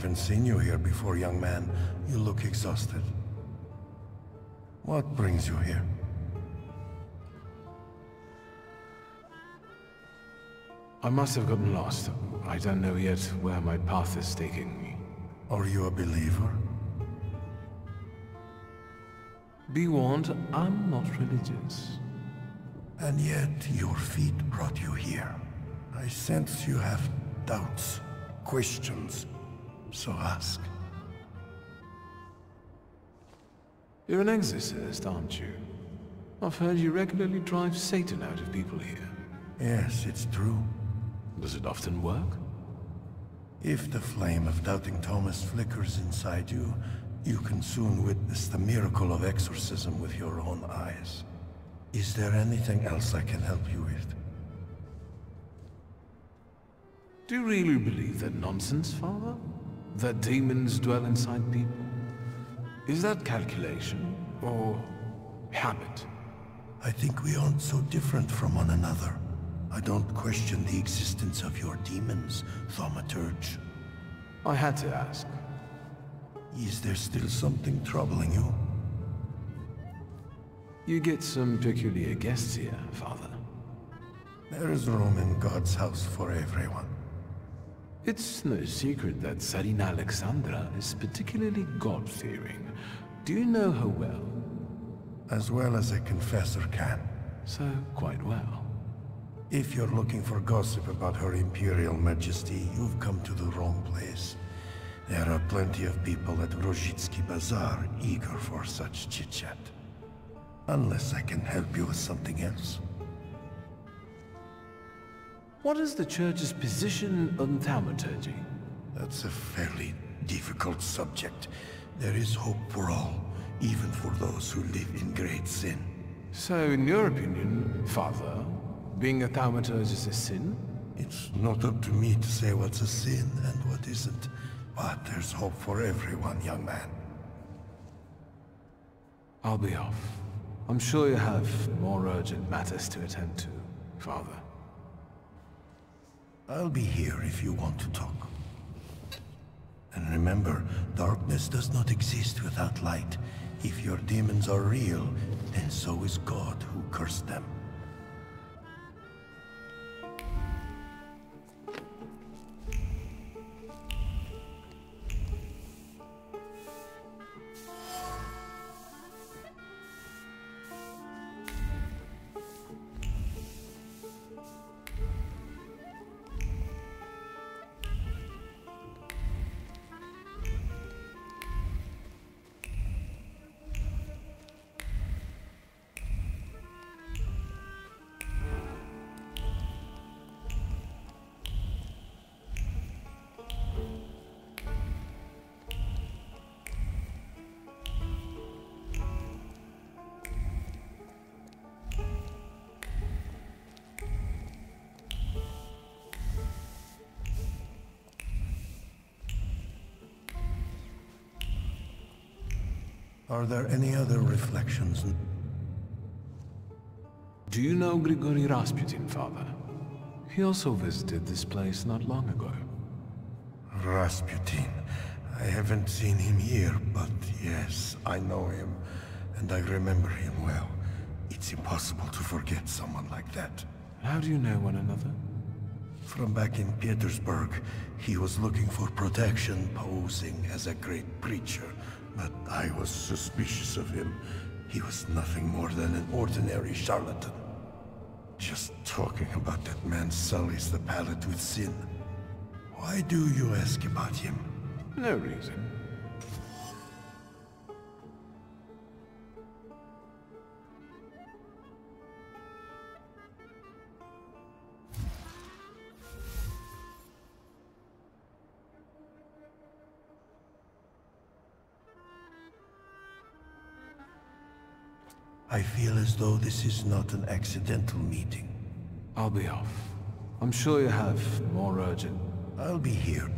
haven't seen you here before, young man. You look exhausted. What brings you here? I must have gotten lost. I don't know yet where my path is taking me. Are you a believer? Be warned, I'm not religious. And yet, your feet brought you here. I sense you have doubts, questions, so ask. You're an exorcist, aren't you? I've heard you regularly drive Satan out of people here. Yes, it's true. Does it often work? If the flame of doubting Thomas flickers inside you, you can soon witness the miracle of exorcism with your own eyes. Is there anything else I can help you with? Do you really believe that nonsense, Father? That demons dwell inside people? Is that calculation, or habit? I think we aren't so different from one another. I don't question the existence of your demons, Thaumaturge. I had to ask. Is there still something troubling you? You get some peculiar guests here, Father. There is room in God's house for everyone. It's no secret that Tsarina Alexandra is particularly God-fearing. Do you know her well? As well as a confessor can. So, quite well. If you're looking for gossip about her Imperial Majesty, you've come to the wrong place. There are plenty of people at Rozhitsky Bazaar eager for such chit-chat. Unless I can help you with something else. What is the Church's position on thaumaturgy? That's a fairly difficult subject. There is hope for all, even for those who live in great sin. So, in your opinion, Father, being a thaumaturge is a sin? It's not up to me to say what's a sin and what isn't, but there's hope for everyone, young man. I'll be off. I'm sure you have more urgent matters to attend to, Father. I'll be here if you want to talk. And remember, darkness does not exist without light. If your demons are real, then so is God who cursed them. Are there any other reflections? Do you know Grigory Rasputin, Father? He also visited this place not long ago. Rasputin. I haven't seen him here, but yes, I know him, and I remember him well. It's impossible to forget someone like that. How do you know one another? From back in Petersburg, he was looking for protection, posing as a great preacher, but I was suspicious of him. He was nothing more than an ordinary charlatan. Just talking about that man sullies the palate with sin. Why do you ask about him? No reason. I feel as though this is not an accidental meeting. I'll be off. I'm sure you have more urgent. I'll be here.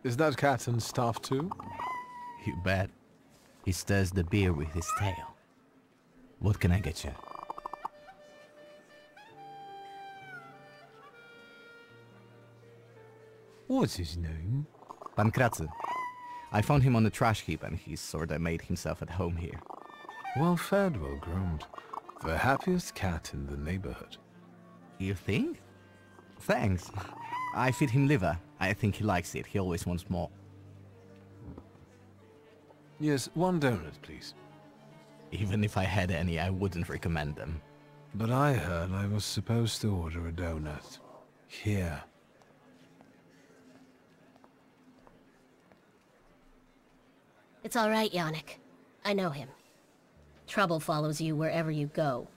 Is that Catton's staff too? You bet. He stirs the beer with his tail. What can I get you? What's his name? Pankratzy. I found him on the trash heap and he's sorta made himself at home here. Well fed, well groomed. The happiest cat in the neighborhood. You think? Thanks. I feed him liver. I think he likes it. He always wants more. Yes, one donut, please. Even if I had any, I wouldn't recommend them. But I heard I was supposed to order a donut. Here. It's all right, Yannick. I know him. Trouble follows you wherever you go.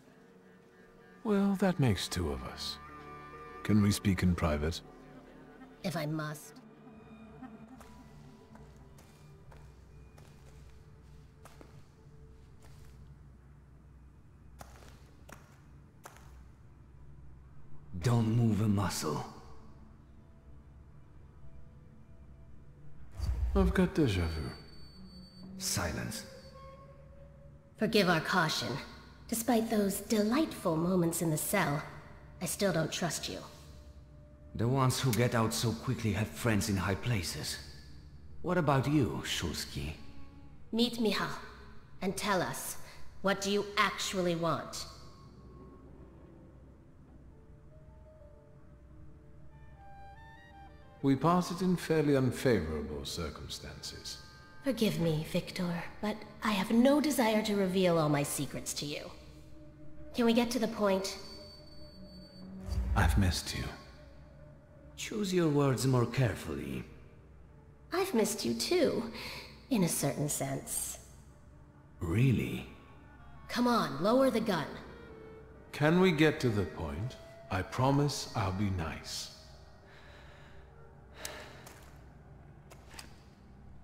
Well, that makes two of us. Can we speak in private? If I must. Don't move a muscle. I've got déjà vu. Silence. Forgive our caution. Despite those delightful moments in the cell, I still don't trust you. The ones who get out so quickly have friends in high places. What about you, Shulsky? Meet Michal, and tell us, what do you actually want? We parted in fairly unfavorable circumstances. Forgive me, Victor, but I have no desire to reveal all my secrets to you. Can we get to the point? I've missed you. Choose your words more carefully. I've missed you too, in a certain sense. Really? Come on, lower the gun. Can we get to the point? I promise I'll be nice.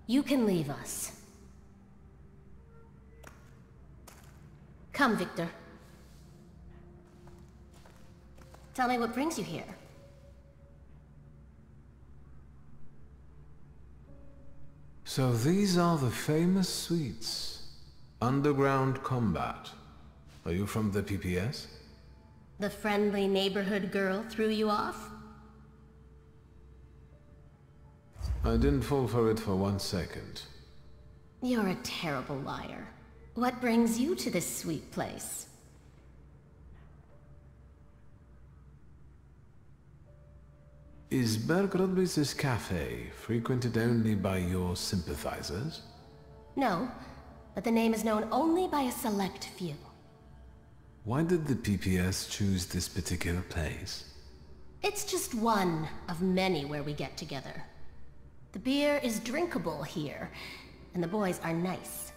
You can leave us. Come, Victor. Tell me what brings you here. So these are the famous suites. Underground combat. Are you from the PPS? The friendly neighborhood girl threw you off? I didn't fall for it for 1 second. You're a terrible liar. What brings you to this sweet place? Is Bergrodby's cafe frequented only by your sympathizers? No, but the name is known only by a select few. Why did the PPS choose this particular place? It's just one of many where we get together. The beer is drinkable here, and the boys are nice.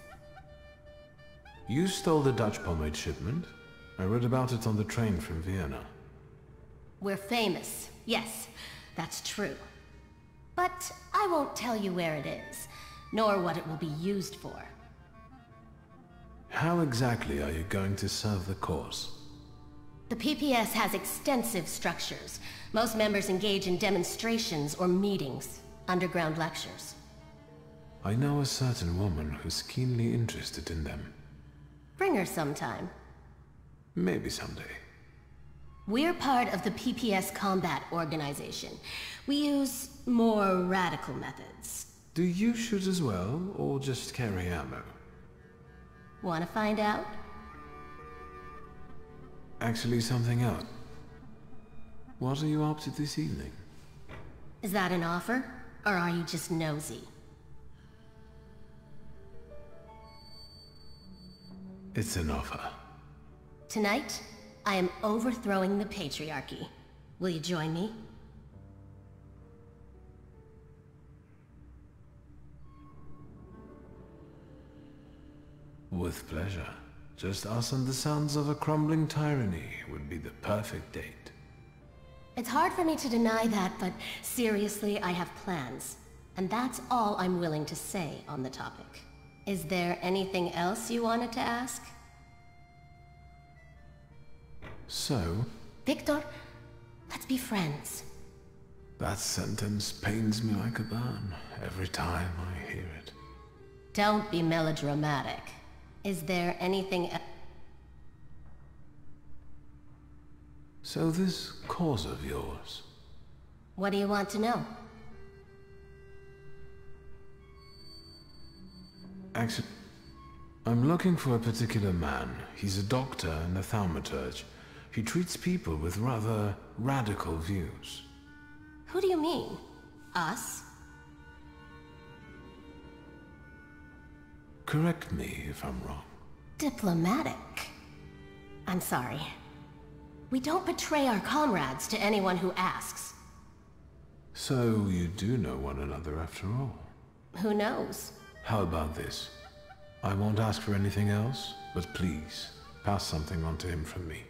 You stole the Dutch pomade shipment? I read about it on the train from Vienna. We're famous, yes, that's true. But I won't tell you where it is, nor what it will be used for. How exactly are you going to serve the cause? The PPS has extensive structures. Most members engage in demonstrations or meetings, underground lectures. I know a certain woman who's keenly interested in them. Bring her sometime. Maybe someday. We're part of the PPS Combat Organization. We use more radical methods. Do you shoot as well, or just carry ammo? Want to find out? Actually, something else. What are you up to this evening? Is that an offer, or are you just nosy? It's an offer. Tonight, I am overthrowing the patriarchy. Will you join me? With pleasure. Just us and the sons of a crumbling tyranny would be the perfect date. It's hard for me to deny that, but seriously, I have plans. And that's all I'm willing to say on the topic. Is there anything else you wanted to ask? So? Victor, let's be friends. That sentence pains me like a burn every time I hear it. Don't be melodramatic. Is there anything So this cause of yours, What do you want to know? actually, I'm looking for a particular man. He's a doctor in the Thaumaturge. He treats people with rather radical views. Who do you mean? Us? Correct me if I'm wrong. Diplomatic. I'm sorry. We don't betray our comrades to anyone who asks. So you do know one another after all. Who knows? How about this? I won't ask for anything else, but please, pass something on to him from me.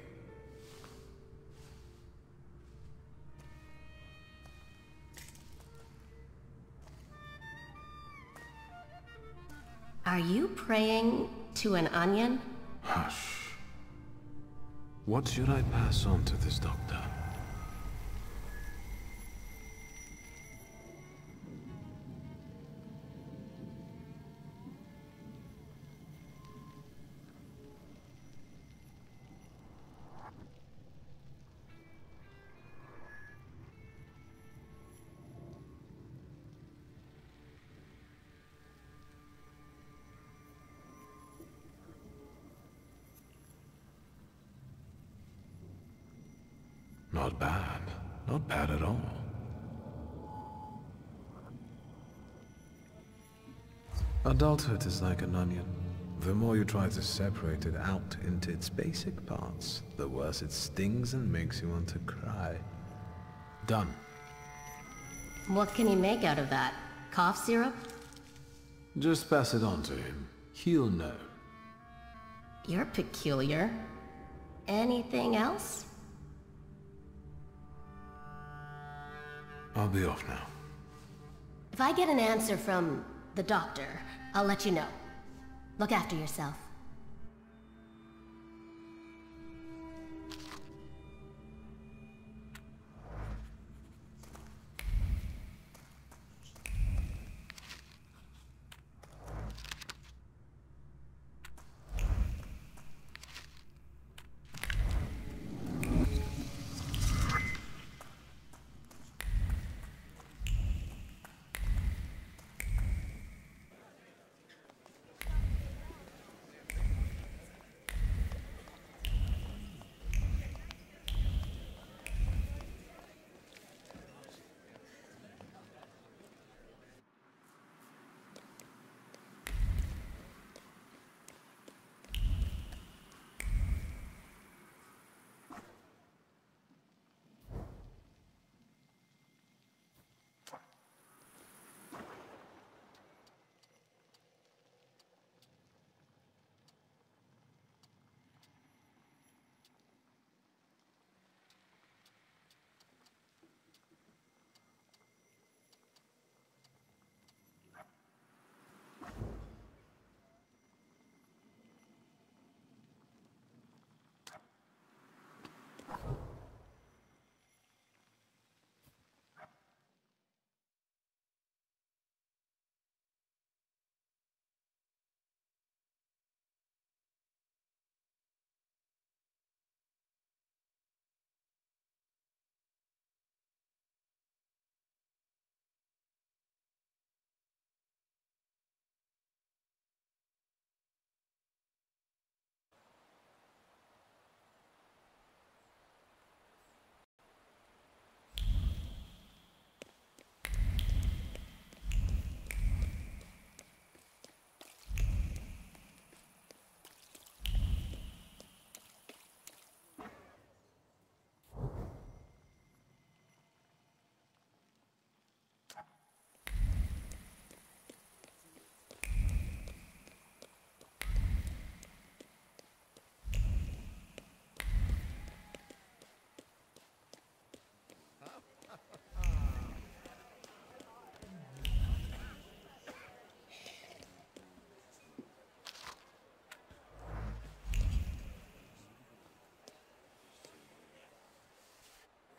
Are you praying to an onion? Hush. What should I pass on to this doctor? Not bad. Not bad at all. Adulthood is like an onion. The more you try to separate it out into its basic parts, the worse it stings and makes you want to cry. Done. What can he make out of that? Cough syrup? Just pass it on to him. He'll know. You're peculiar. Anything else? I'll be off now. If I get an answer from the doctor, I'll let you know. Look after yourself.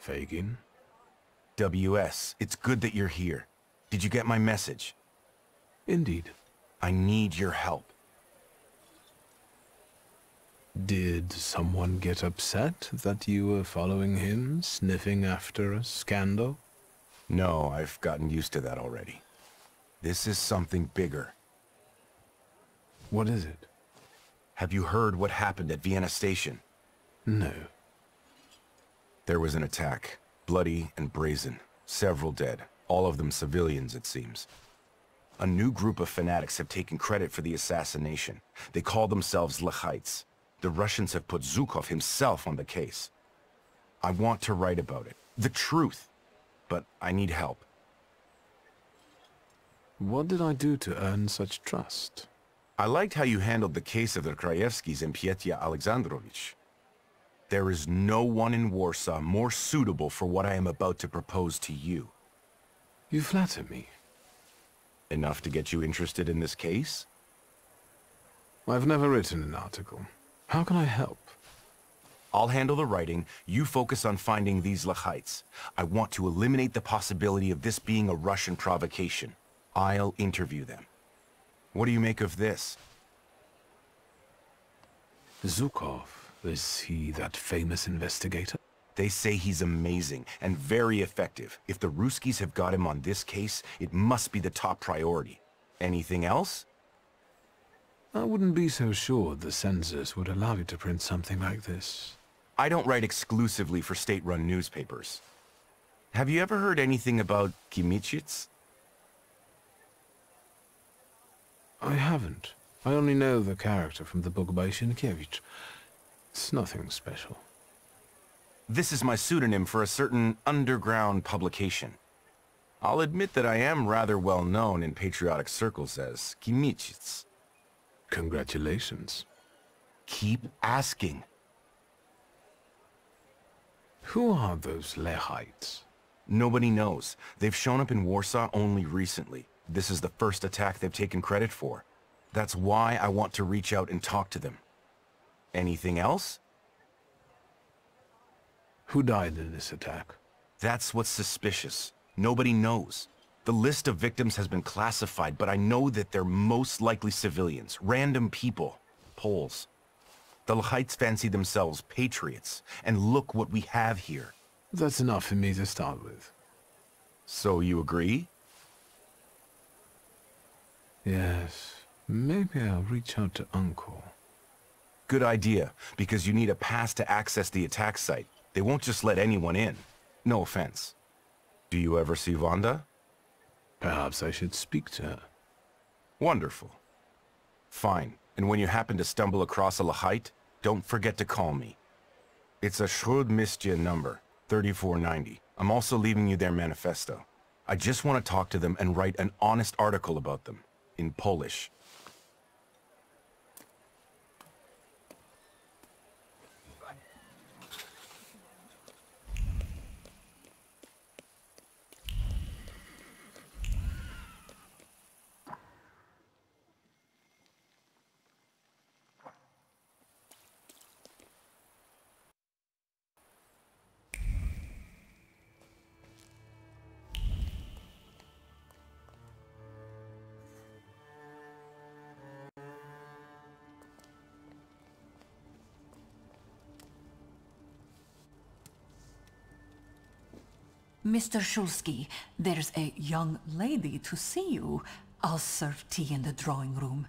Fagin? WS, it's good that you're here. Did you get my message? Indeed. I need your help. Did someone get upset that you were following him, sniffing after a scandal? No, I've gotten used to that already. This is something bigger. What is it? Have you heard what happened at Vienna Station? No. There was an attack. Bloody and brazen. Several dead. All of them civilians, it seems. A new group of fanatics have taken credit for the assassination. They call themselves Lechites. The Russians have put Zhukov himself on the case. I want to write about it. The truth. But I need help. What did I do to earn such trust? I liked how you handled the case of the Krajewskis and Pietia Alexandrovich. There is no one in Warsaw more suitable for what I am about to propose to you. You flatter me. Enough to get you interested in this case? I've never written an article. How can I help? I'll handle the writing, you focus on finding these Lechites. I want to eliminate the possibility of this being a Russian provocation. I'll interview them. What do you make of this? Zhukov, is he that famous investigator? They say he's amazing and very effective. If the Ruskies have got him on this case, it must be the top priority. Anything else? I wouldn't be so sure the censors would allow you to print something like this. I don't write exclusively for state-run newspapers. Have you ever heard anything about Kimichits? I haven't. I only know the character from the book by Sienkiewicz. It's nothing special. This is my pseudonym for a certain underground publication. I'll admit that I am rather well known in patriotic circles as Kimichits. Congratulations. Keep asking. Who are those Lechites? Nobody knows. They've shown up in Warsaw only recently. This is the first attack they've taken credit for. That's why I want to reach out and talk to them. Anything else? Who died in this attack? That's what's suspicious. Nobody knows. The list of victims has been classified, but I know that they're most likely civilians, random people, Poles. The Lechites fancy themselves patriots, and look what we have here. That's enough for me to start with. So you agree? Yes, maybe I'll reach out to Uncle. Good idea, because you need a pass to access the attack site. They won't just let anyone in. No offense. Do you ever see Wanda? Perhaps I should speak to her. Wonderful. Fine. And when you happen to stumble across a Lechite, don't forget to call me. It's a Śródmieście number, 3490. I'm also leaving you their manifesto. I just want to talk to them and write an honest article about them, in Polish. Mr. Shulsky, there's a young lady to see you. I'll serve tea in the drawing room.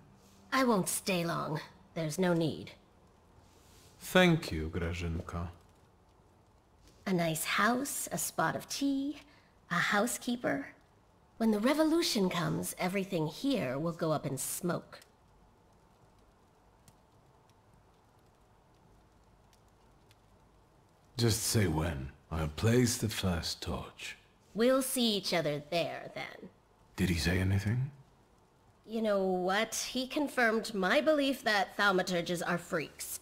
I won't stay long. There's no need. Thank you, Grażynka. A nice house, a spot of tea, a housekeeper. When the revolution comes, everything here will go up in smoke. Just say when. I'll place the first torch. We'll see each other there, then. Did he say anything? You know what? He confirmed my belief that thaumaturges are freaks.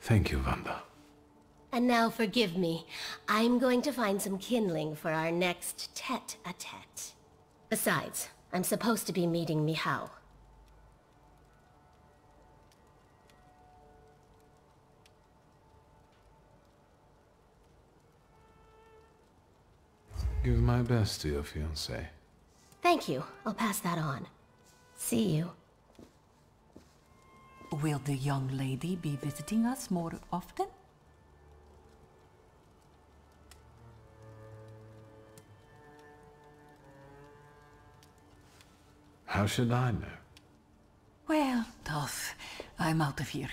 Thank you, Wanda. And now forgive me. I'm going to find some kindling for our next tete-a-tete. Besides, I'm supposed to be meeting Michał. Give my best to your fiancé. Thank you. I'll pass that on. See you. Will the young lady be visiting us more often? How should I know? Well, tough. I'm out of here.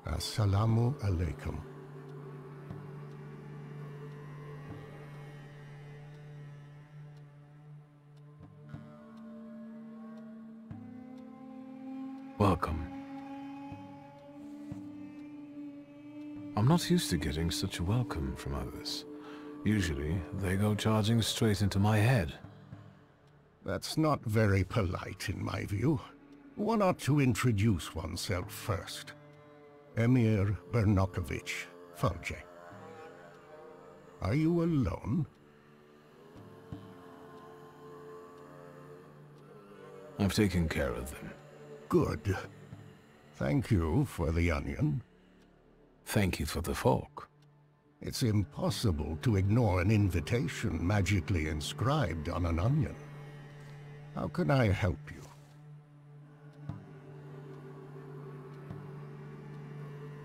Assalamu alaikum. Welcome. I'm not used to getting such a welcome from others. Usually, they go charging straight into my head. That's not very polite in my view. One ought to introduce oneself first. Emir Bernakovich, Fulge. Are you alone? I've taken care of them. Good. Thank you for the onion. Thank you for the fork. It's impossible to ignore an invitation magically inscribed on an onion. How can I help you?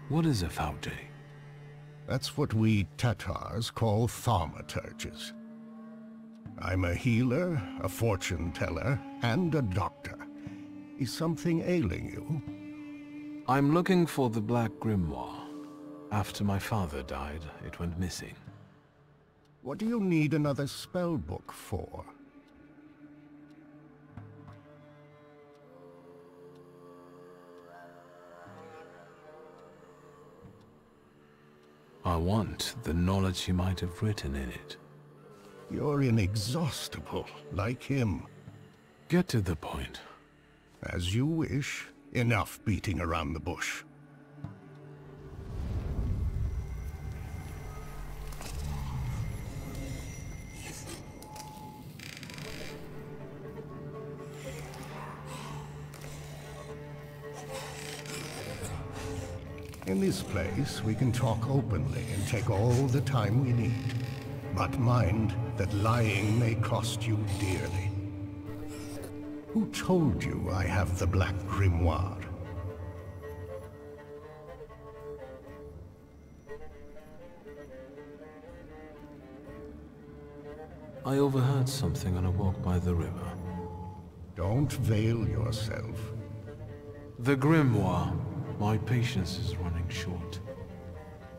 What is a Thaumaturge? That's what we Tatars call thaumaturges. I'm a healer, a fortune teller, and a doctor. Is something ailing you? I'm looking for the Black Grimoire. After my father died, it went missing. What do you need another spell book for? I want the knowledge he might have written in it. You're inexhaustible, like him. Get to the point. As you wish. Enough beating around the bush. In this place, we can talk openly and take all the time we need. But mind that lying may cost you dearly. Who told you I have the Black Grimoire? I overheard something on a walk by the river. Don't veil yourself. The Grimoire. My patience is running short.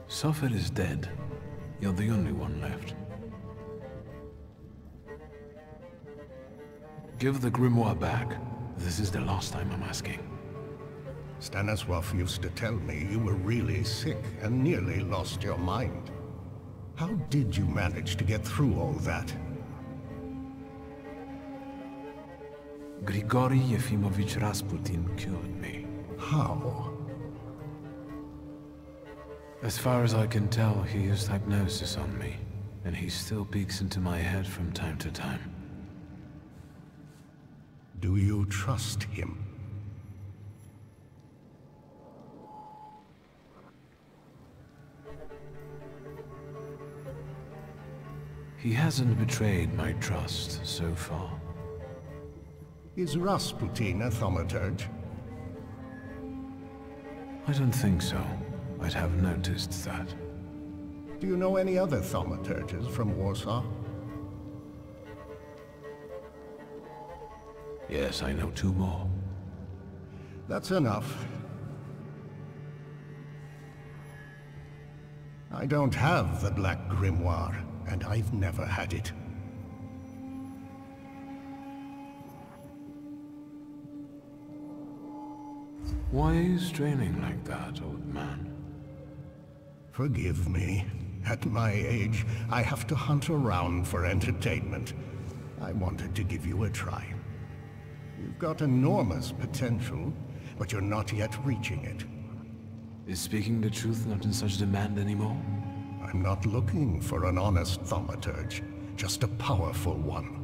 Suffolk is dead. You're the only one left. Give the Grimoire back. This is the last time I'm asking. Stanisław used to tell me you were really sick and nearly lost your mind. How did you manage to get through all that? Grigory Yefimovich Rasputin cured me. How? As far as I can tell, he used hypnosis on me, and he still peeks into my head from time to time. Do you trust him? He hasn't betrayed my trust so far. Is Rasputin a thaumaturge? I don't think so. I'd have noticed that. Do you know any other thaumaturges from Warsaw? Yes, I know 2 more. That's enough. I don't have the Black Grimoire, and I've never had it. Why are you straining like that, old man? Forgive me. At my age, I have to hunt around for entertainment. I wanted to give you a try. You've got enormous potential, but you're not yet reaching it. Is speaking the truth not in such demand anymore? I'm not looking for an honest thaumaturge, just a powerful one.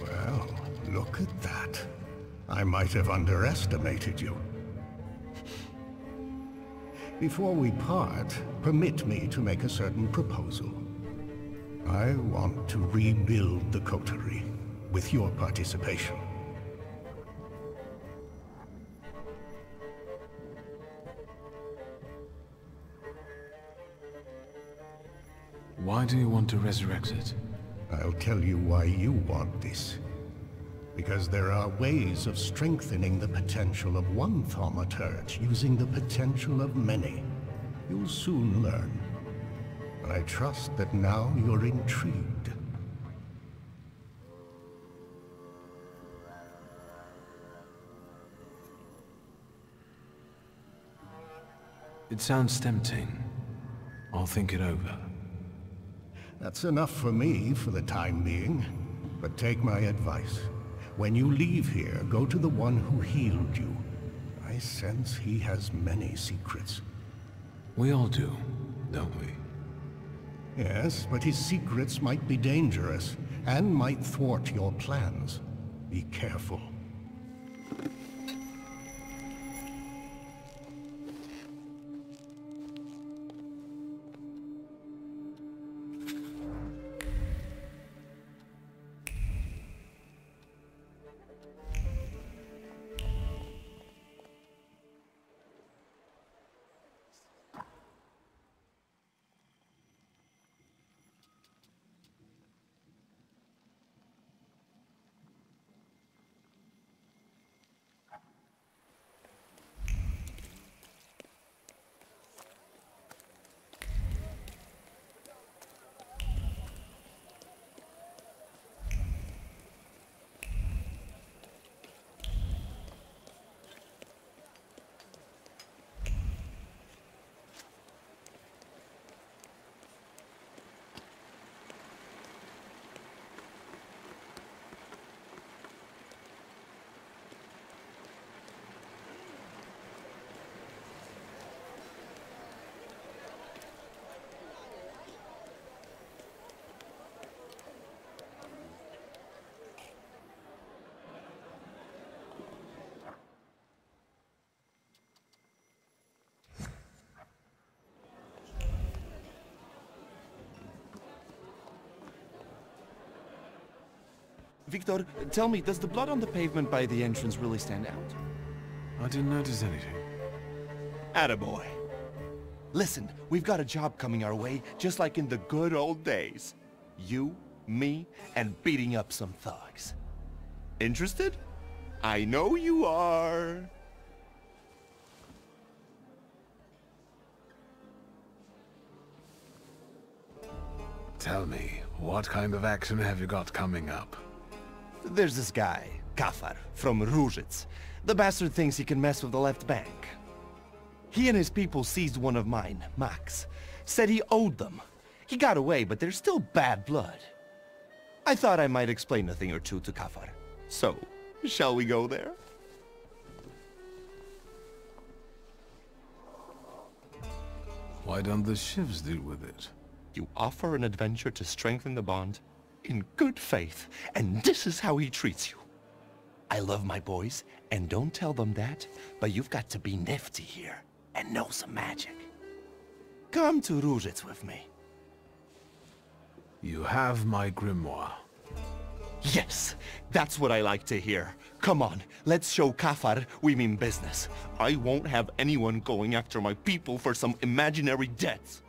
Well, look at that. I might have underestimated you. Before we part, permit me to make a certain proposal. I want to rebuild the coterie, with your participation. Why do you want to resurrect it? I'll tell you why you want this. Because there are ways of strengthening the potential of one thaumaturge using the potential of many. You'll soon learn. I trust that now you're intrigued. It sounds tempting. I'll think it over. That's enough for me for the time being. But take my advice. When you leave here, go to the one who healed you. I sense he has many secrets. We all do, don't we? Yes, but his secrets might be dangerous, and might thwart your plans. Be careful. Victor, tell me, does the blood on the pavement by the entrance really stand out? I didn't notice anything. Attaboy. Listen, we've got a job coming our way, just like in the good old days. You, me, and beating up some thugs. Interested? I know you are. Tell me, what kind of action have you got coming up? There's this guy, Kafar, from Różec. The bastard thinks he can mess with the left bank. He and his people seized one of mine, Max. Said he owed them. He got away, but there's still bad blood. I thought I might explain a thing or two to Kafar. So, shall we go there? Why don't the shivs deal with it? You offer an adventure to strengthen the bond in good faith, and this is how he treats you. I love my boys, and don't tell them that, but you've got to be nifty here and know some magic. Come to Różec with me. You have my grimoire. Yes, that's what I like to hear. Come on, let's show Kafar we mean business. I won't have anyone going after my people for some imaginary debts.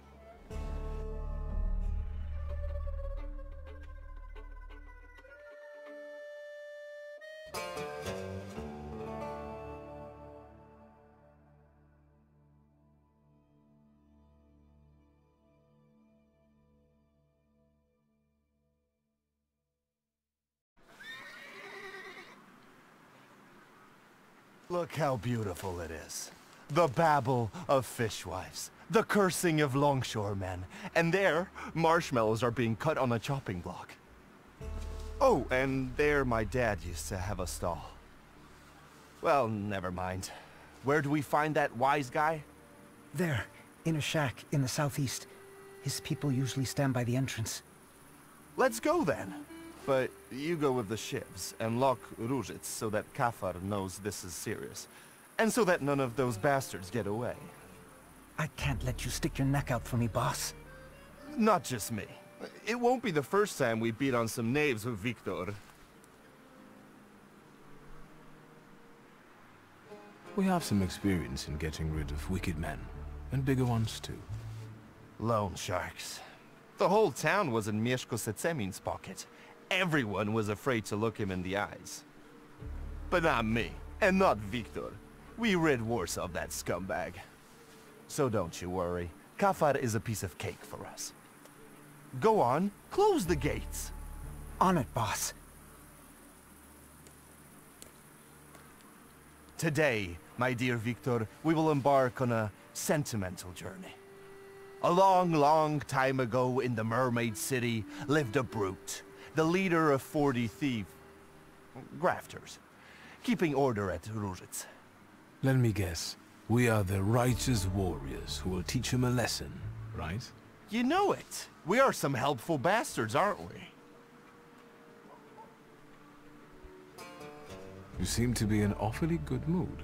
Look how beautiful it is. The babble of fishwives, the cursing of longshoremen, and there, marshmallows are being cut on a chopping block. Oh, and there my dad used to have a stall. Well, never mind. Where do we find that wise guy? There, in a shack in the southeast. His people usually stand by the entrance. Let's go then. But you go with the shivs and lock Różec so that Kafar knows this is serious. And so that none of those bastards get away. I can't let you stick your neck out for me, boss. Not just me. It won't be the first time we beat on some knaves with Victor. We have some experience in getting rid of wicked men, and bigger ones too. Loan sharks. The whole town was in Mieszko Sezemin's pocket. Everyone was afraid to look him in the eyes. But not me, and not Victor. We rid Warsaw of that scumbag. So don't you worry. Kafar is a piece of cake for us. Go on, close the gates. On it, boss. Today, my dear Victor, we will embark on a sentimental journey. A long, long time ago in the Mermaid City lived a brute, the leader of 40 grafters, keeping order at Różec. Let me guess. We are the righteous warriors who will teach him a lesson, right? You know it. We are some helpful bastards, aren't we? You seem to be in awfully good mood.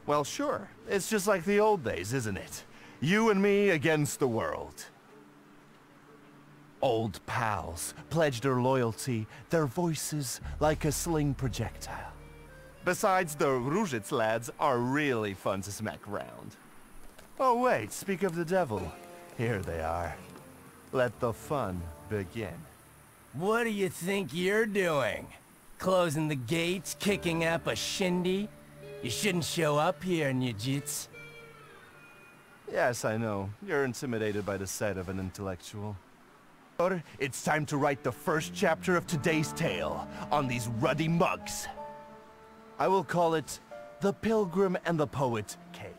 Well, sure. It's just like the old days, isn't it? You and me against the world. Old pals pledged their loyalty, their voices like a sling projectile. Besides, the Różec lads are really fun to smack round. Oh wait, speak of the devil. Here they are. Let the fun begin. What do you think you're doing? Closing the gates, kicking up a shindy? You shouldn't show up here, Nujits. Yes, I know. You're intimidated by the sight of an intellectual. It's time to write the first chapter of today's tale on these ruddy mugs. I will call it The Pilgrim and the Poet K.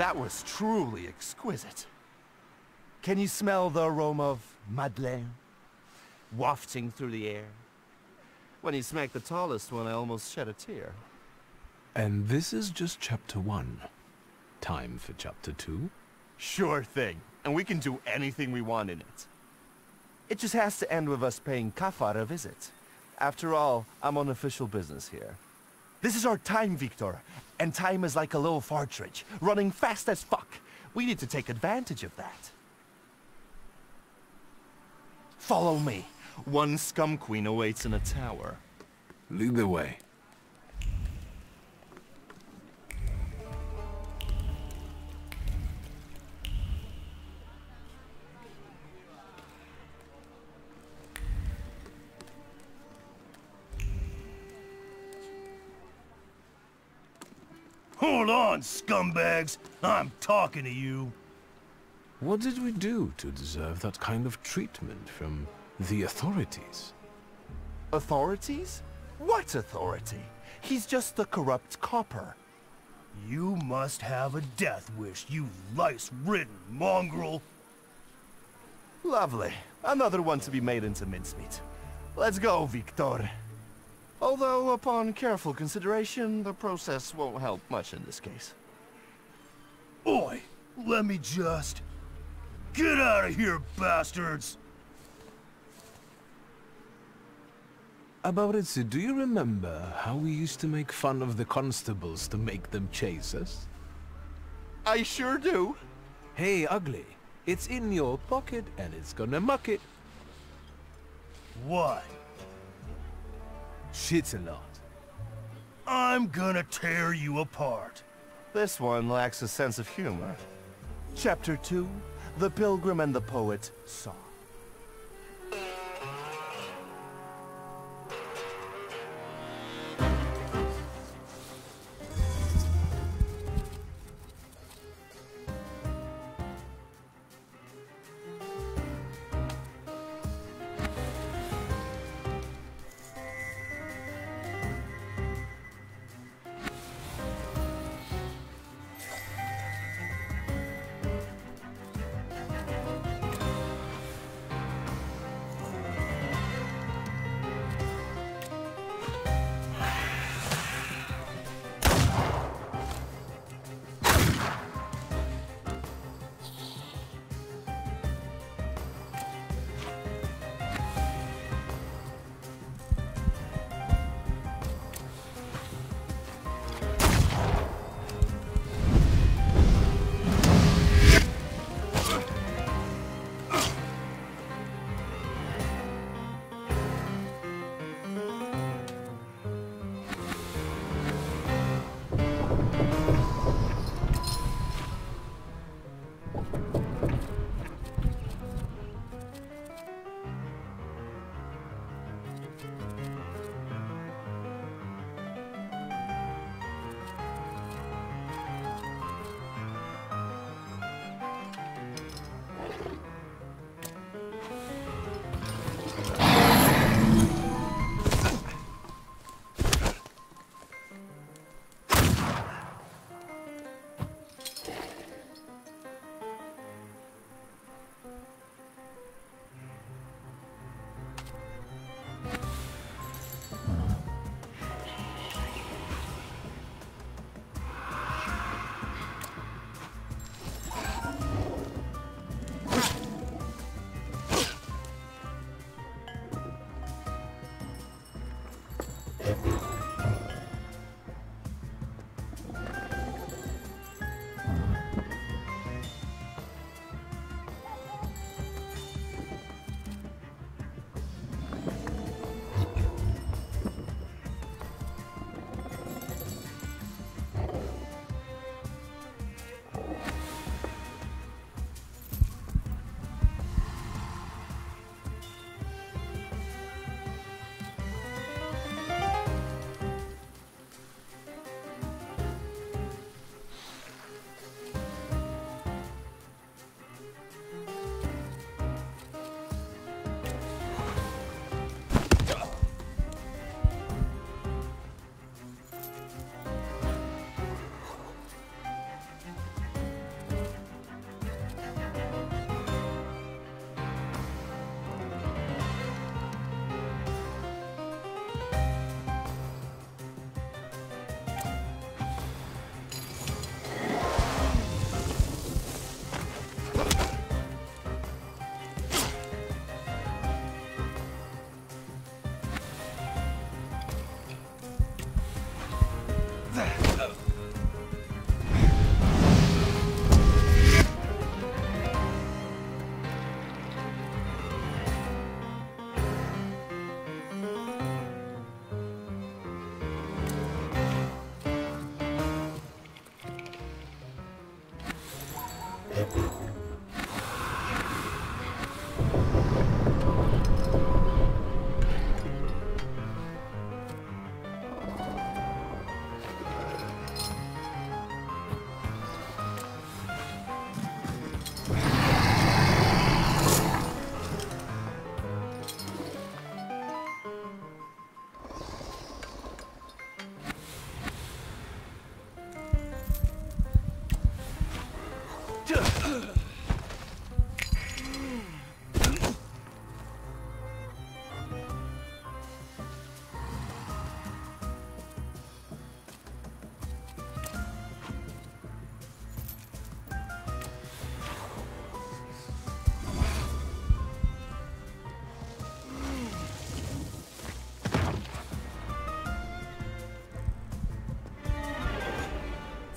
That was truly exquisite. Can you smell the aroma of Madeleine wafting through the air? When you smacked the tallest one, I almost shed a tear. And this is just chapter 1. Time for chapter 2? Sure thing, and we can do anything we want in it. It just has to end with us paying Kafar a visit. After all, I'm on official business here. This is our time, Victor, and time is like a little partridge, running fast as fuck. We need to take advantage of that. Follow me. One scum queen awaits in a tower. Lead the way. Hold on, scumbags! I'm talking to you. What did we do to deserve that kind of treatment from the authorities? Authorities? What authority? He's just a corrupt copper. You must have a death wish, you lice-ridden mongrel. Lovely. Another one to be made into mincemeat. Let's go, Victor. Although, upon careful consideration, the process won't help much in this case. Oi! Let me just... Get out of here, bastards! Abaritsu, do you remember how we used to make fun of the constables to make them chase us? I sure do. Hey, ugly. It's in your pocket and it's gonna muck it. What? Shit a lot. I'm gonna tear you apart. This one lacks a sense of humor. Chapter 2, The Pilgrim and the Poet Saw.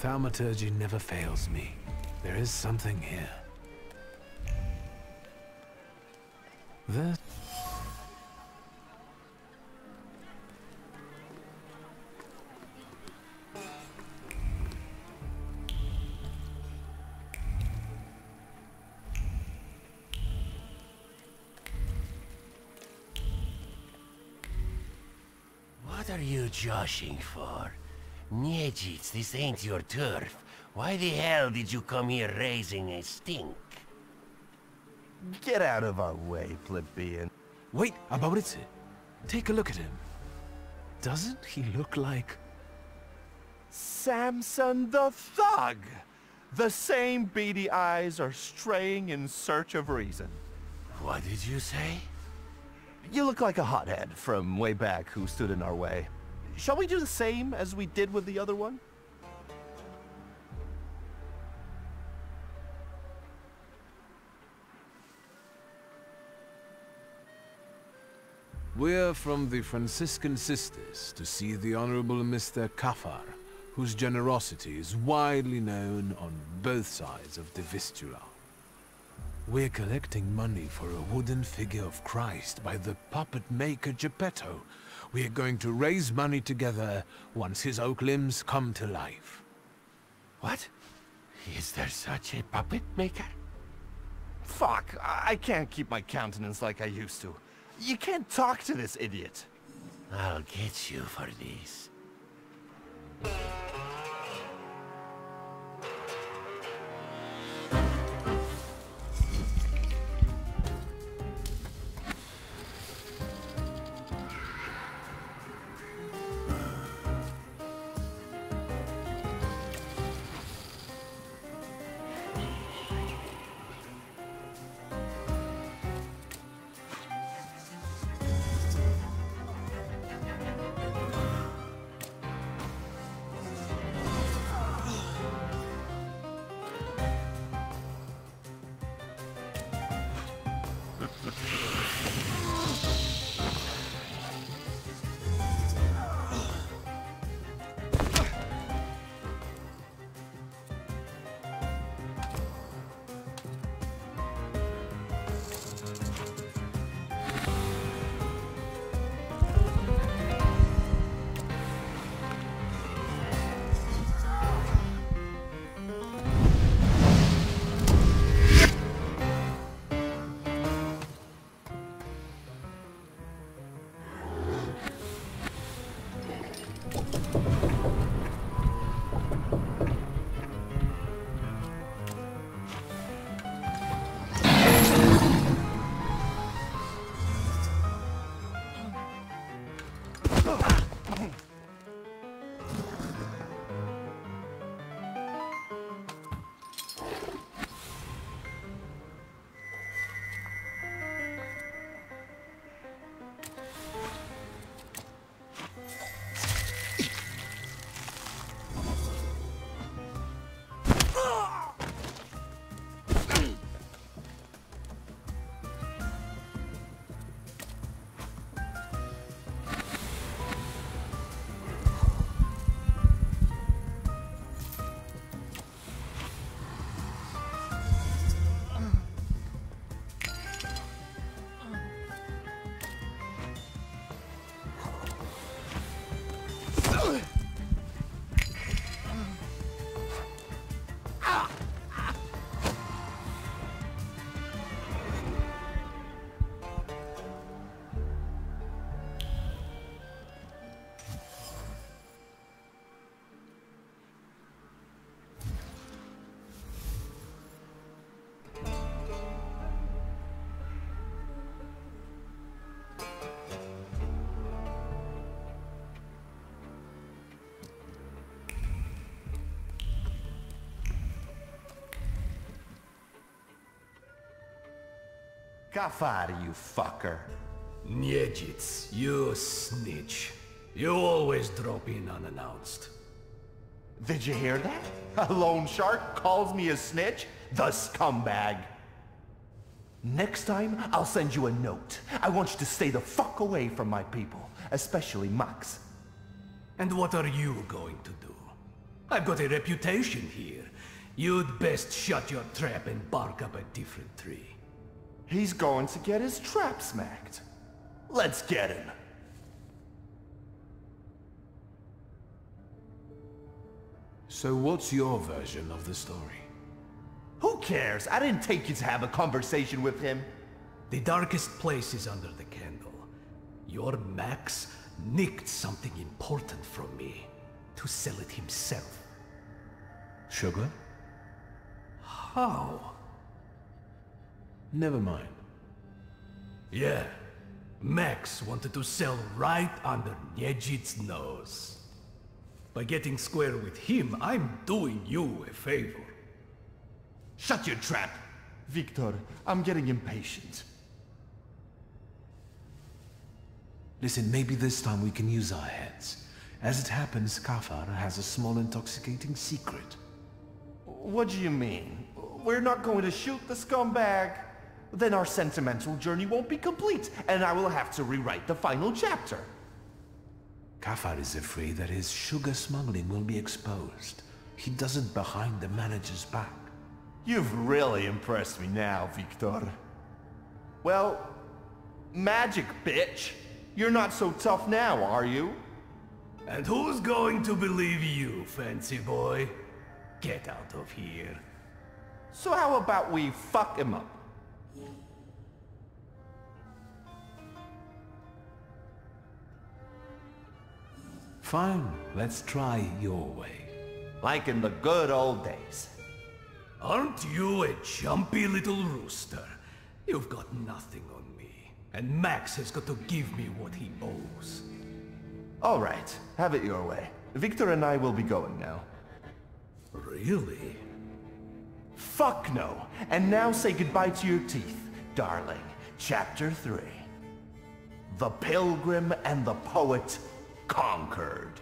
Thaumaturge never fails me. There is something here. There... What are you joshing for? Niedzits, this ain't your turf. Why the hell did you come here raising a stink? Get out of our way, plebeian. Wait, Abauritse. Take a look at him. Doesn't he look like... Samson the Thug! The same beady eyes are straying in search of reason. What did you say? You look like a hothead from way back who stood in our way. Shall we do the same as we did with the other one? We're from the Franciscan Sisters to see the Honorable Mr. Kafar, whose generosity is widely known on both sides of the Vistula. We're collecting money for a wooden figure of Christ by the puppet maker Geppetto. We're going to raise money together once his oak limbs come to life. What? Is there such a puppet maker? Fuck, I can't keep my countenance like I used to. You can't talk to this idiot. I'll get you for this. Kafar, you fucker. Niedzits, you snitch. You always drop in unannounced. Did you hear that? A loan shark calls me a snitch? The scumbag. Next time, I'll send you a note. I want you to stay the fuck away from my people, especially Max. And what are you going to do? I've got a reputation here. You'd best shut your trap and bark up a different tree. He's going to get his trap smacked. Let's get him. So what's your version of the story? Who cares? I didn't take you to have a conversation with him. The darkest place is under the candle. Your Max nicked something important from me to sell it himself. Sugar? How? Never mind. Yeah. Max wanted to sell right under Niedzic's nose. By getting square with him, I'm doing you a favor. Shut your trap! Victor, I'm getting impatient. Listen, maybe this time we can use our heads. As it happens, Kafar has a small intoxicating secret. What do you mean? We're not going to shoot the scumbag? Then our sentimental journey won't be complete, and I will have to rewrite the final chapter. Kafar is afraid that his sugar smuggling will be exposed. He does it behind the manager's back. You've really impressed me now, Victor. Well, magic, bitch. You're not so tough now, are you? And who's going to believe you, fancy boy? Get out of here. So how about we fuck him up? Fine, let's try your way. Like in the good old days. Aren't you a jumpy little rooster? You've got nothing on me, and Max has got to give me what he owes. All right, have it your way. Victor and I will be going now. Really? Fuck no. And now say goodbye to your teeth, darling. Chapter 3. The Pilgrim and the Poet conquered.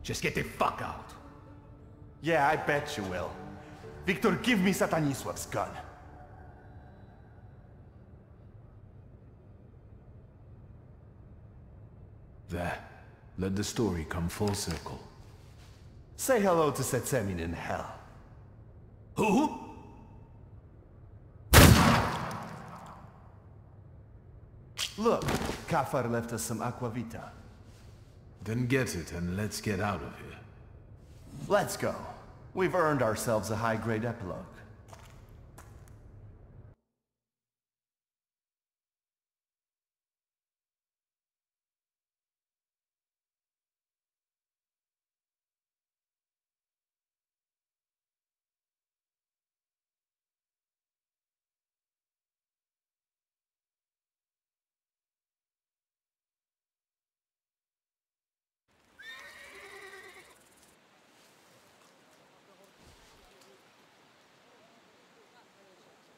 Just get the fuck out. Yeah, I bet you will. Victor, give me Satanisław's gun. There. Let the story come full circle. Say hello to Setsemin in hell. Who? Look, Kafar left us some aquavita. Then get it and let's get out of here. Let's go. We've earned ourselves a high-grade epilogue.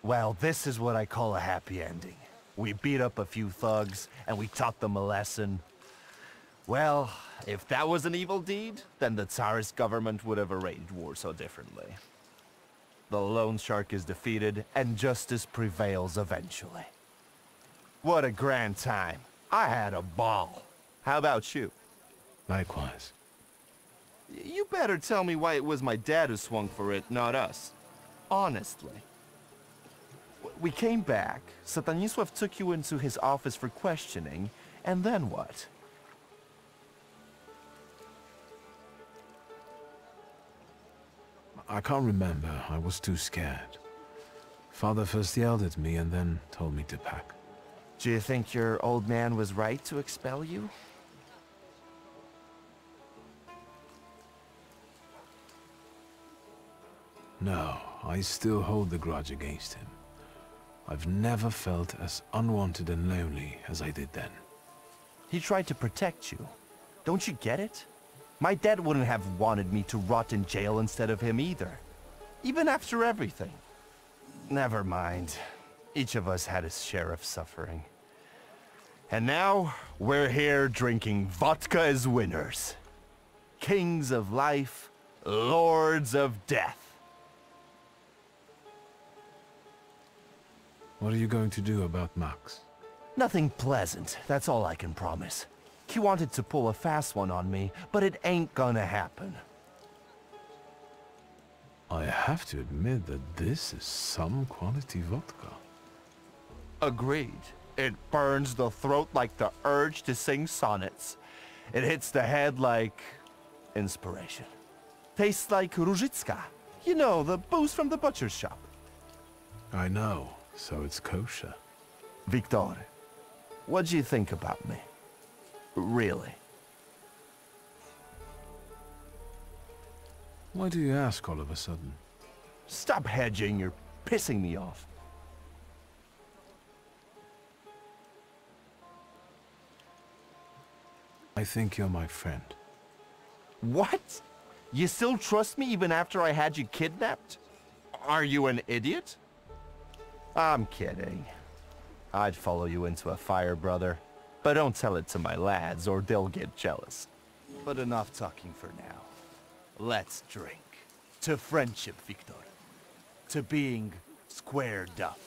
Well, this is what I call a happy ending. We beat up a few thugs, and we taught them a lesson. Well, if that was an evil deed, then the Tsarist government would have arranged Warsaw differently. The loan shark is defeated, and justice prevails eventually. What a grand time. I had a ball. How about you? Likewise. You better tell me why it was my dad who swung for it, not us. Honestly. We came back, Satanisław took you into his office for questioning, and then what? I can't remember. I was too scared. Father first yelled at me and then told me to pack. Do you think your old man was right to expel you? No, I still hold the grudge against him. I've never felt as unwanted and lonely as I did then. He tried to protect you. Don't you get it? My dad wouldn't have wanted me to rot in jail instead of him either. Even after everything. Never mind. Each of us had his share of suffering. And now, we're here drinking vodka as winners. Kings of life, lords of death. What are you going to do about Max? Nothing pleasant, that's all I can promise. He wanted to pull a fast one on me, but it ain't gonna happen. I have to admit that this is some quality vodka. Agreed. It burns the throat like the urge to sing sonnets. It hits the head like inspiration. Tastes like Różycka. You know, the booze from the butcher's shop. I know, so it's kosher. Victor, what do you think about me? Really? Why do you ask all of a sudden? Stop hedging, you're pissing me off. I think you're my friend. What? You still trust me even after I had you kidnapped? Are you an idiot? I'm kidding. I'd follow you into a fire, brother. But don't tell it to my lads or they'll get jealous. But enough talking for now. Let's drink. To friendship, Victor. To being squared up.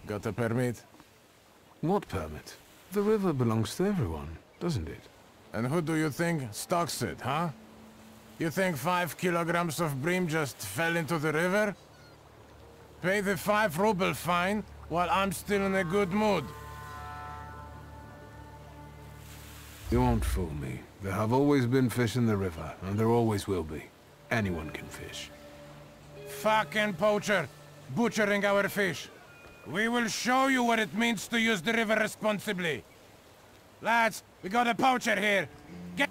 Got a permit? What permit? The river belongs to everyone, doesn't it? And who do you think stocks it, huh? You think 5 kilograms of bream just fell into the river? Pay the 5 ruble fine while I'm still in a good mood. You won't fool me. There have always been fish in the river, and there always will be. Anyone can fish. Fucking poacher! Butchering our fish. We will show you what it means to use the river responsibly. Lads, we got a poacher here. Get...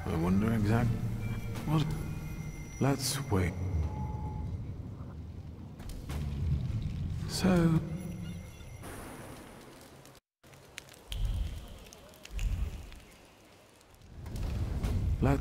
I wonder exactly... Well, let's wait. So... Let...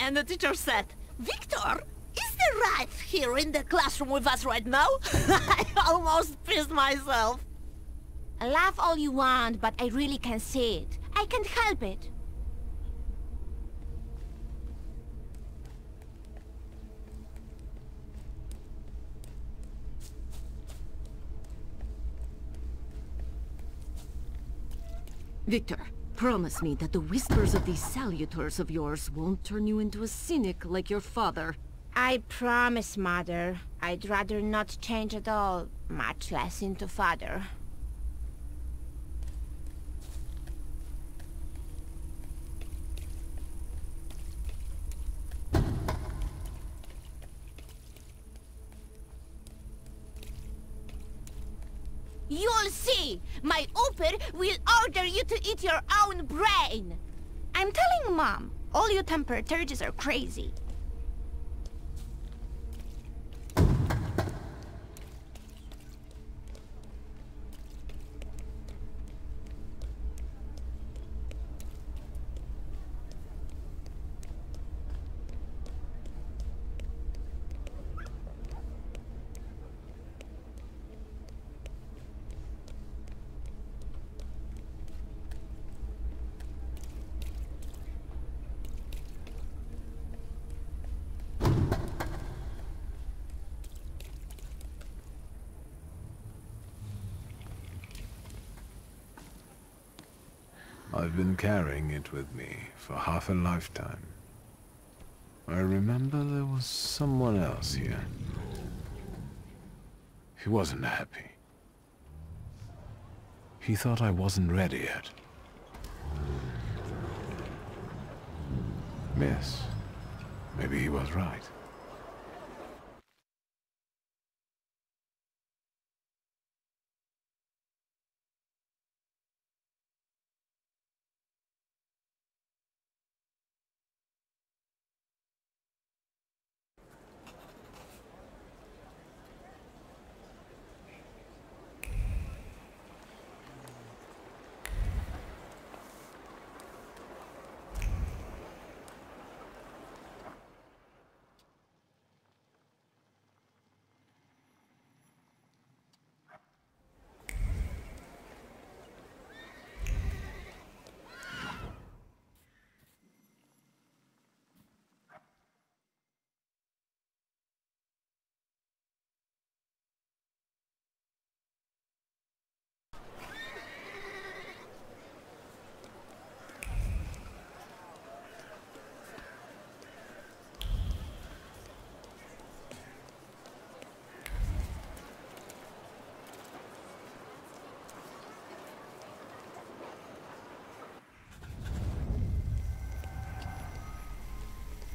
and the teacher said, Victor, is the Wraith here in the classroom with us right now? I almost pissed myself. Laugh all you want, but I really can't see it. I can't help it. Victor, promise me that the whispers of these salutors of yours won't turn you into a cynic like your father. I promise, Mother. I'd rather not change at all, much less into Father. You'll see! My Uber will order you to eat your own brain! I'm telling Mom, all you thaumaturges are crazy. I've been carrying it with me for half a lifetime. I remember there was someone else here. He wasn't happy. He thought I wasn't ready yet. Yes, maybe he was right.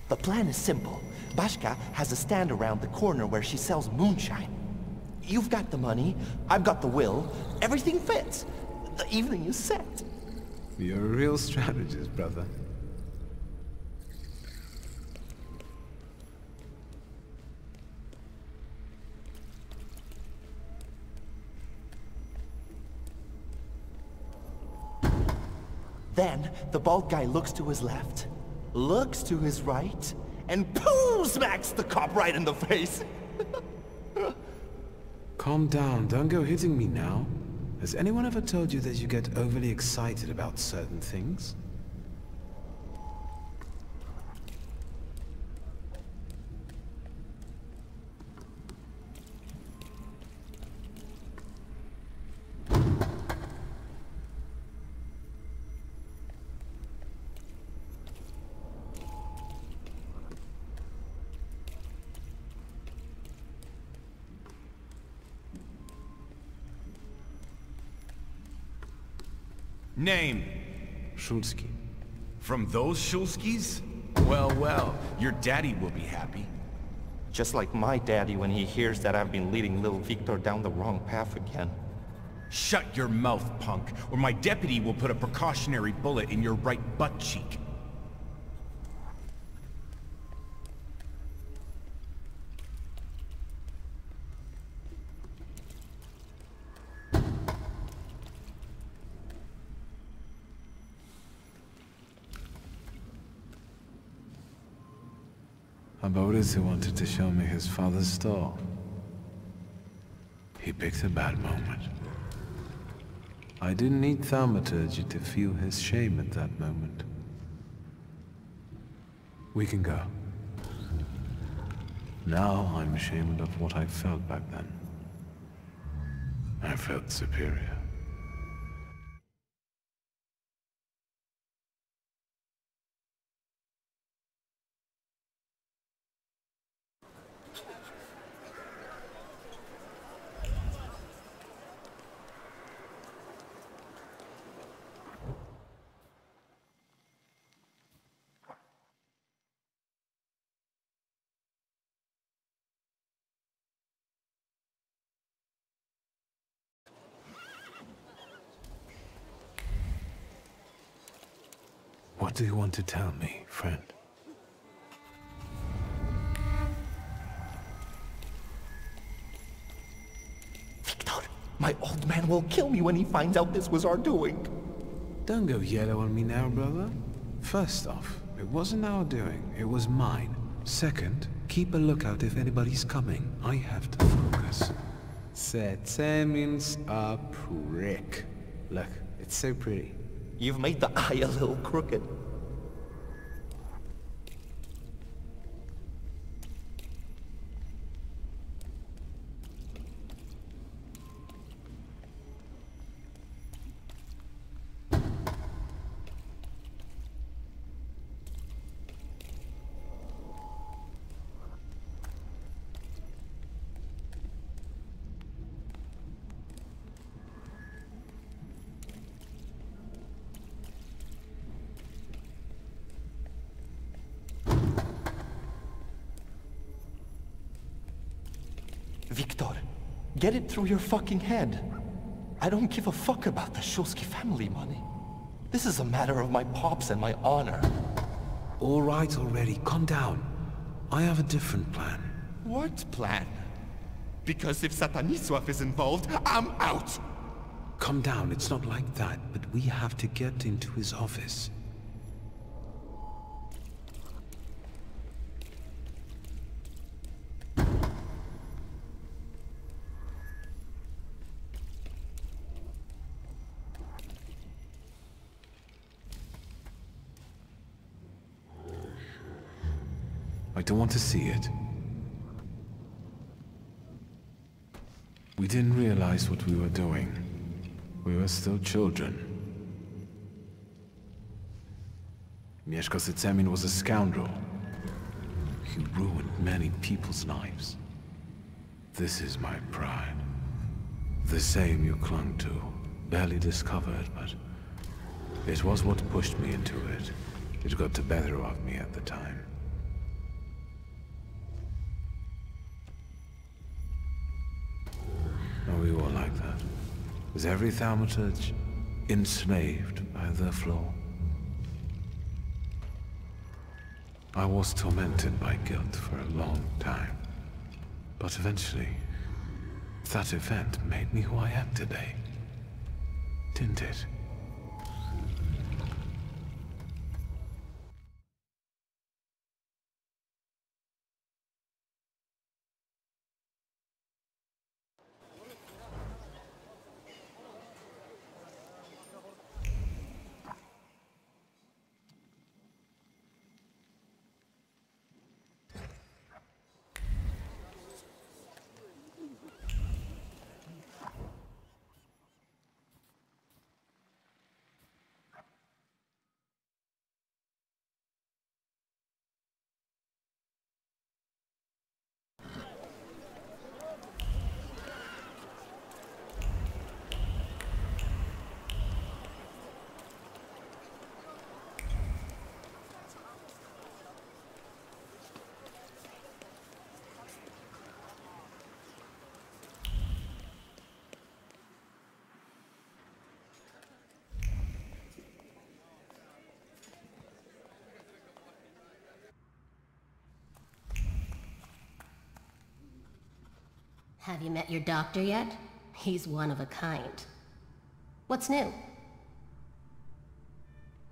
The plan is simple. Bashka has a stand around the corner where she sells moonshine. You've got the money, I've got the will, everything fits. The evening is set. You're a real strategist, brother. Then, the bald guy looks to his left, looks to his right, and pooh! Smacks the cop right in the face. Calm down, don't go hitting me now. Has anyone ever told you that you get overly excited about certain things? Name? Shulsky. From those Shulskis? Well, well, your daddy will be happy. Just like my daddy when he hears that I've been leading little Victor down the wrong path again. Shut your mouth, punk, or my deputy will put a precautionary bullet in your right butt cheek. Boris wanted to show me his father's store. He picked a bad moment. I didn't need Thaumaturge to feel his shame at that moment. We can go. Now I'm ashamed of what I felt back then. I felt superior. What do you want to tell me, friend? Victor, my old man will kill me when he finds out this was our doing. Don't go yellow on me now, brother. First off, it wasn't our doing, it was mine. Second, keep a lookout if anybody's coming. I have to focus. Setsemin's a prick. Look, it's so pretty. You've made the eye a little crooked. Victor, get it through your fucking head. I don't give a fuck about the Shulsky family money. This is a matter of my pops and my honor. All right already, calm down. I have a different plan. What plan? Because if Sataniswaf is involved, I'm out! Calm down, it's not like that, but we have to get into his office. I don't want to see it. We didn't realize what we were doing. We were still children. Mieszko Setsemin was a scoundrel. He ruined many people's lives. This is my pride. The same you clung to. Barely discovered, but it was what pushed me into it. It got the better of me at the time. We were like that. Was every thaumaturge enslaved by their flaw? I was tormented by guilt for a long time. But eventually, that event made me who I am today. Didn't it? Have you met your doctor yet? He's one of a kind. What's new?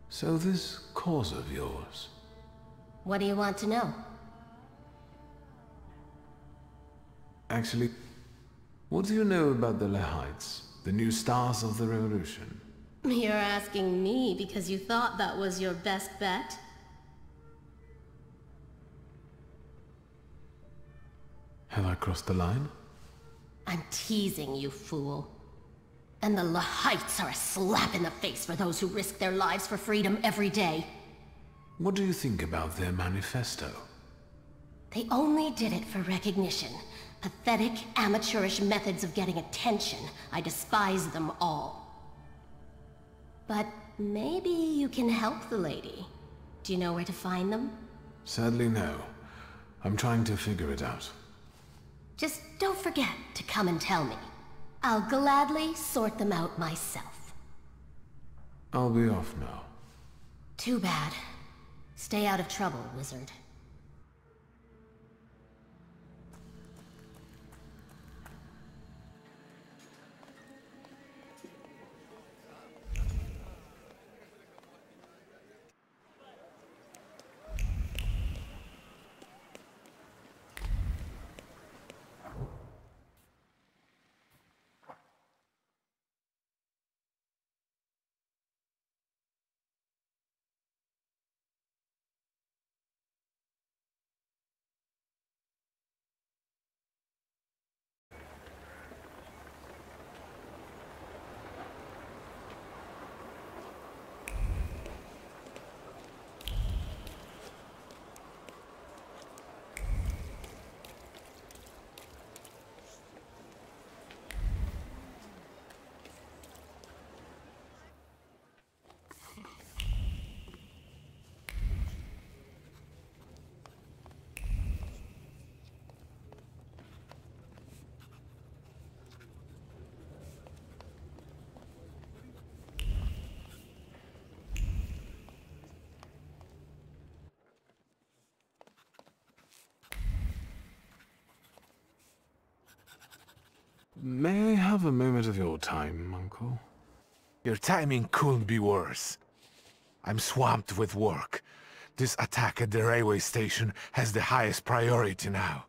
So this cause of yours... What do you want to know? Actually, what do you know about the Lehites, the new stars of the revolution? You're asking me because you thought that was your best bet? Have I crossed the line? I'm teasing you, fool. And the Lehites are a slap in the face for those who risk their lives for freedom every day. What do you think about their manifesto? They only did it for recognition. Pathetic, amateurish methods of getting attention. I despise them all. But maybe you can help the lady. Do you know where to find them? Sadly, no. I'm trying to figure it out. Just don't forget to come and tell me. I'll gladly sort them out myself. I'll be off now. Too bad. Stay out of trouble, wizard. May I have a moment of your time, Uncle? Your timing couldn't be worse. I'm swamped with work. This attack at the railway station has the highest priority now.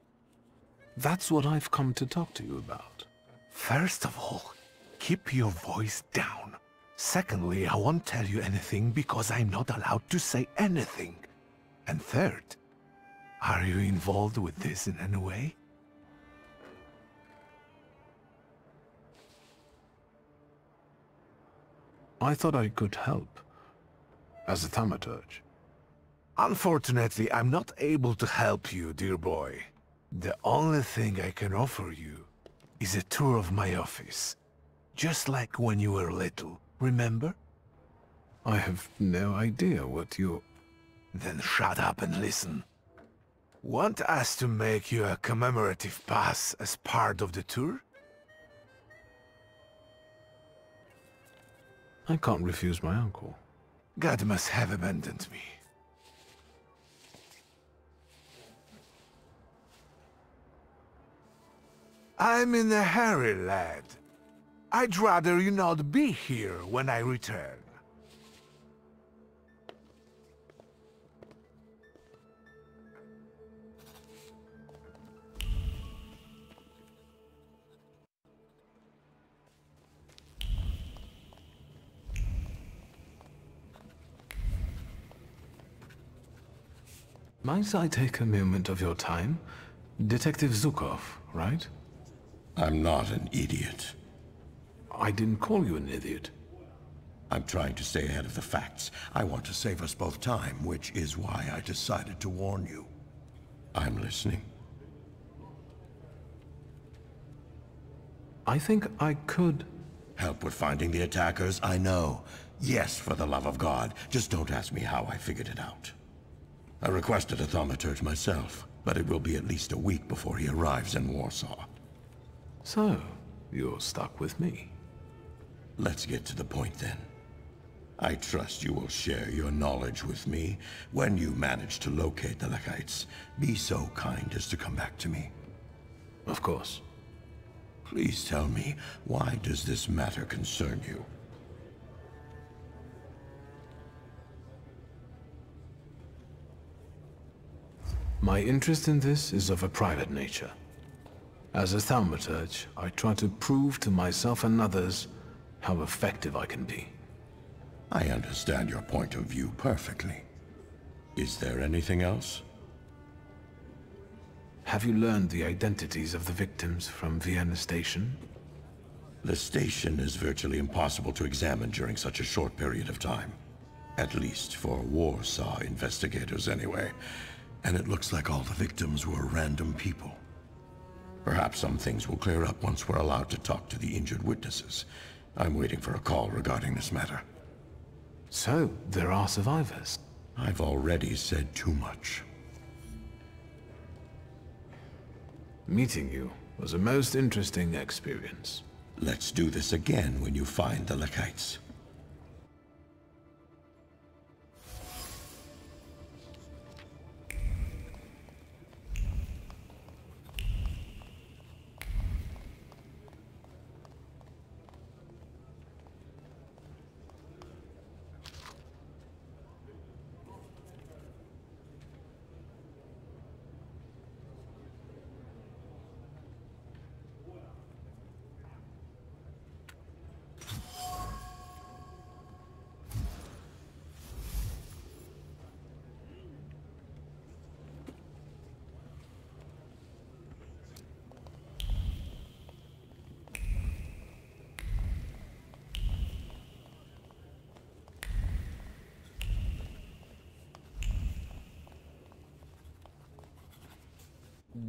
That's what I've come to talk to you about. First of all, keep your voice down. Secondly, I won't tell you anything because I'm not allowed to say anything. And third, are you involved with this in any way? I thought I could help. As a thaumaturge. Unfortunately, I'm not able to help you, dear boy. The only thing I can offer you is a tour of my office. Just like when you were little, remember? I have no idea what you're... Then shut up and listen. Want us to make you a commemorative pass as part of the tour? I can't refuse my uncle. God must have abandoned me. I'm in a hurry, lad. I'd rather you not be here when I return. Might I take a moment of your time? Detective Zukov, right? I'm not an idiot. I didn't call you an idiot. I'm trying to stay ahead of the facts. I want to save us both time, which is why I decided to warn you. I'm listening. I think I could... Help with finding the attackers? I know. Yes, for the love of God. Just don't ask me how I figured it out. I requested a thaumaturge myself, but it will be at least a week before he arrives in Warsaw. So, you're stuck with me. Let's get to the point then. I trust you will share your knowledge with me. When you manage to locate the Lehites, be so kind as to come back to me. Of course. Please tell me, why does this matter concern you? My interest in this is of a private nature. As a thaumaturge, I try to prove to myself and others how effective I can be. I understand your point of view perfectly. Is there anything else? Have you learned the identities of the victims from Vienna Station? The station is virtually impossible to examine during such a short period of time. At least for Warsaw investigators anyway. And it looks like all the victims were random people. Perhaps some things will clear up once we're allowed to talk to the injured witnesses. I'm waiting for a call regarding this matter. So, there are survivors? I've already said too much. Meeting you was a most interesting experience. Let's do this again when you find the Lakites.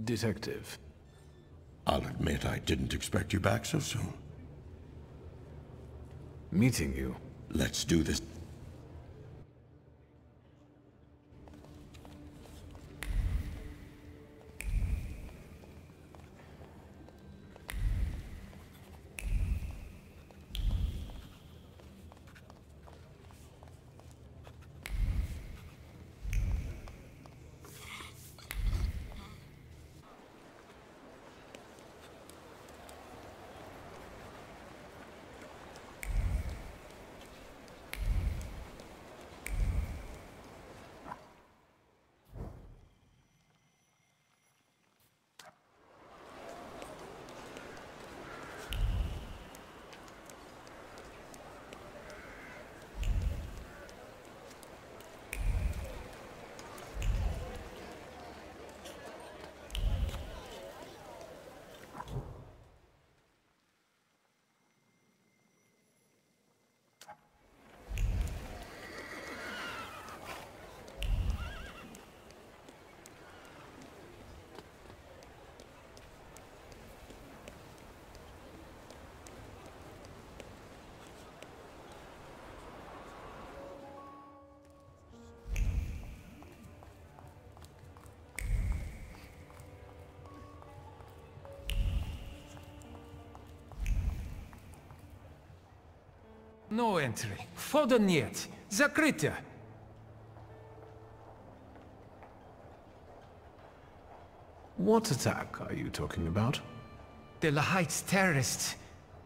Detective. I'll admit I didn't expect you back so soon. Meeting you. Let's do this. No entry. Wchodu niet. Zakryte. What attack are you talking about? The Lahites terrorists.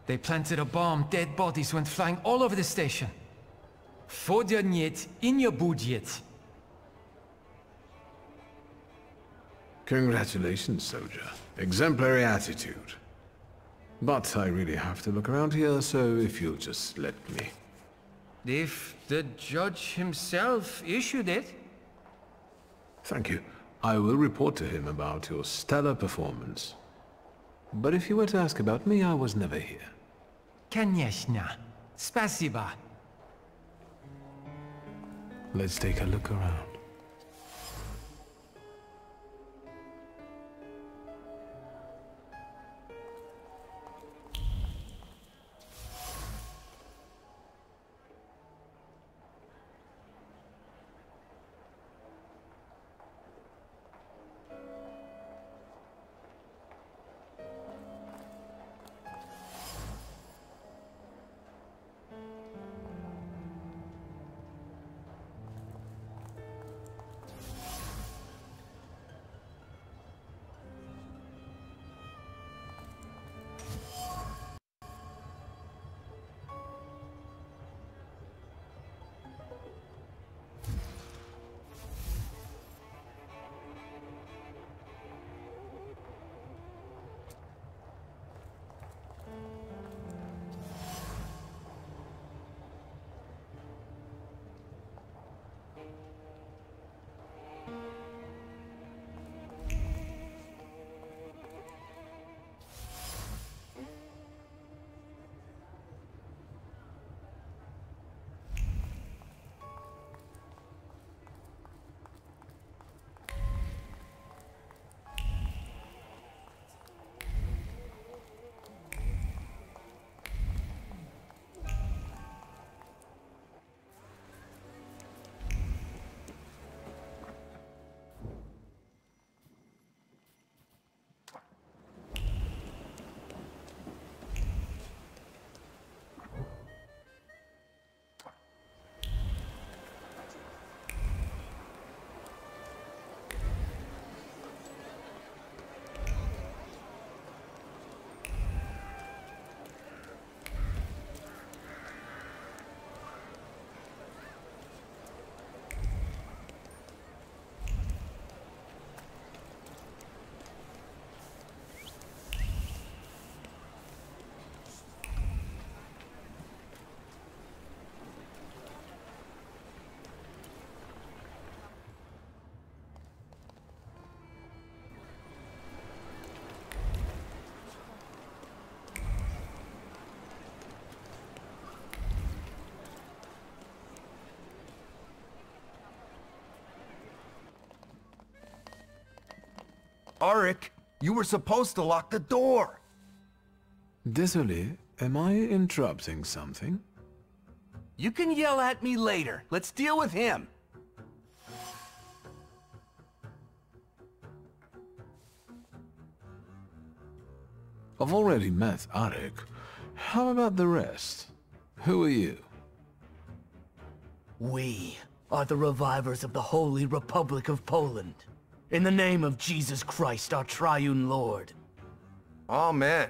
They planted a bomb, dead bodies went flying all over the station. Wchodu niet, nie budget. Congratulations, soldier. Exemplary attitude. But I really have to look around here, so if you'll just let me. If the judge himself issued it. Thank you. I will report to him about your stellar performance. But if you were to ask about me, I was never here. Конечно. Спасибо. Let's take a look around. Arik, you were supposed to lock the door. Désolé, am I interrupting something? You can yell at me later. Let's deal with him. I've already met Arik. How about the rest? Who are you? We are the revivers of the Holy Republic of Poland. In the name of Jesus Christ, our triune Lord. Amen.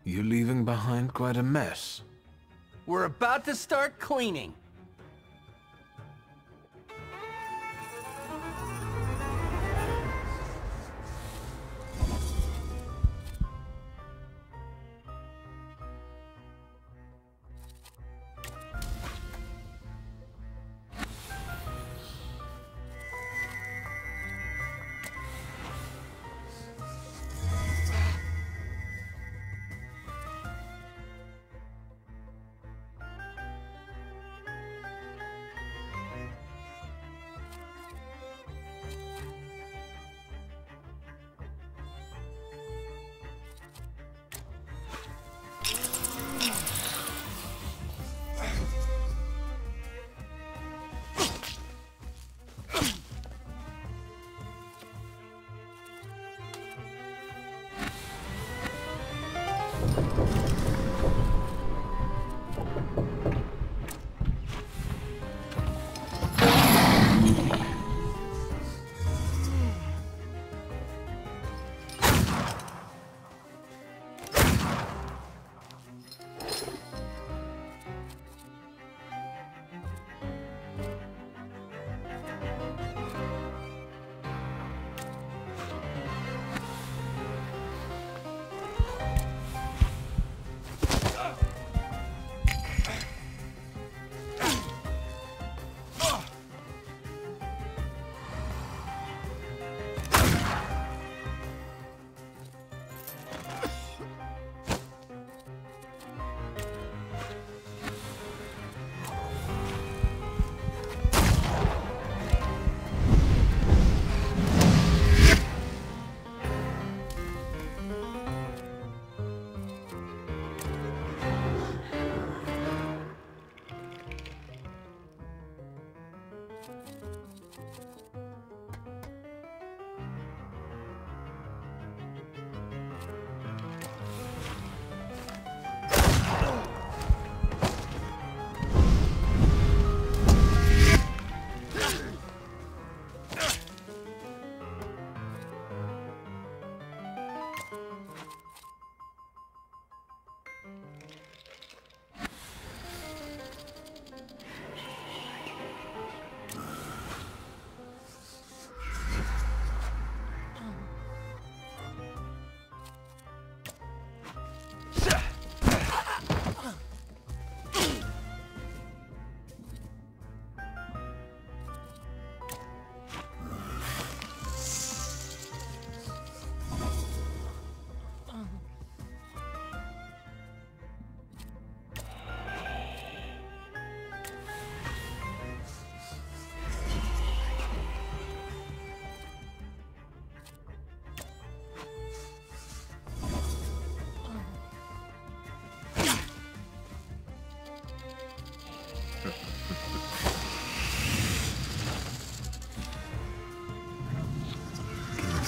You're leaving behind quite a mess. We're about to start cleaning.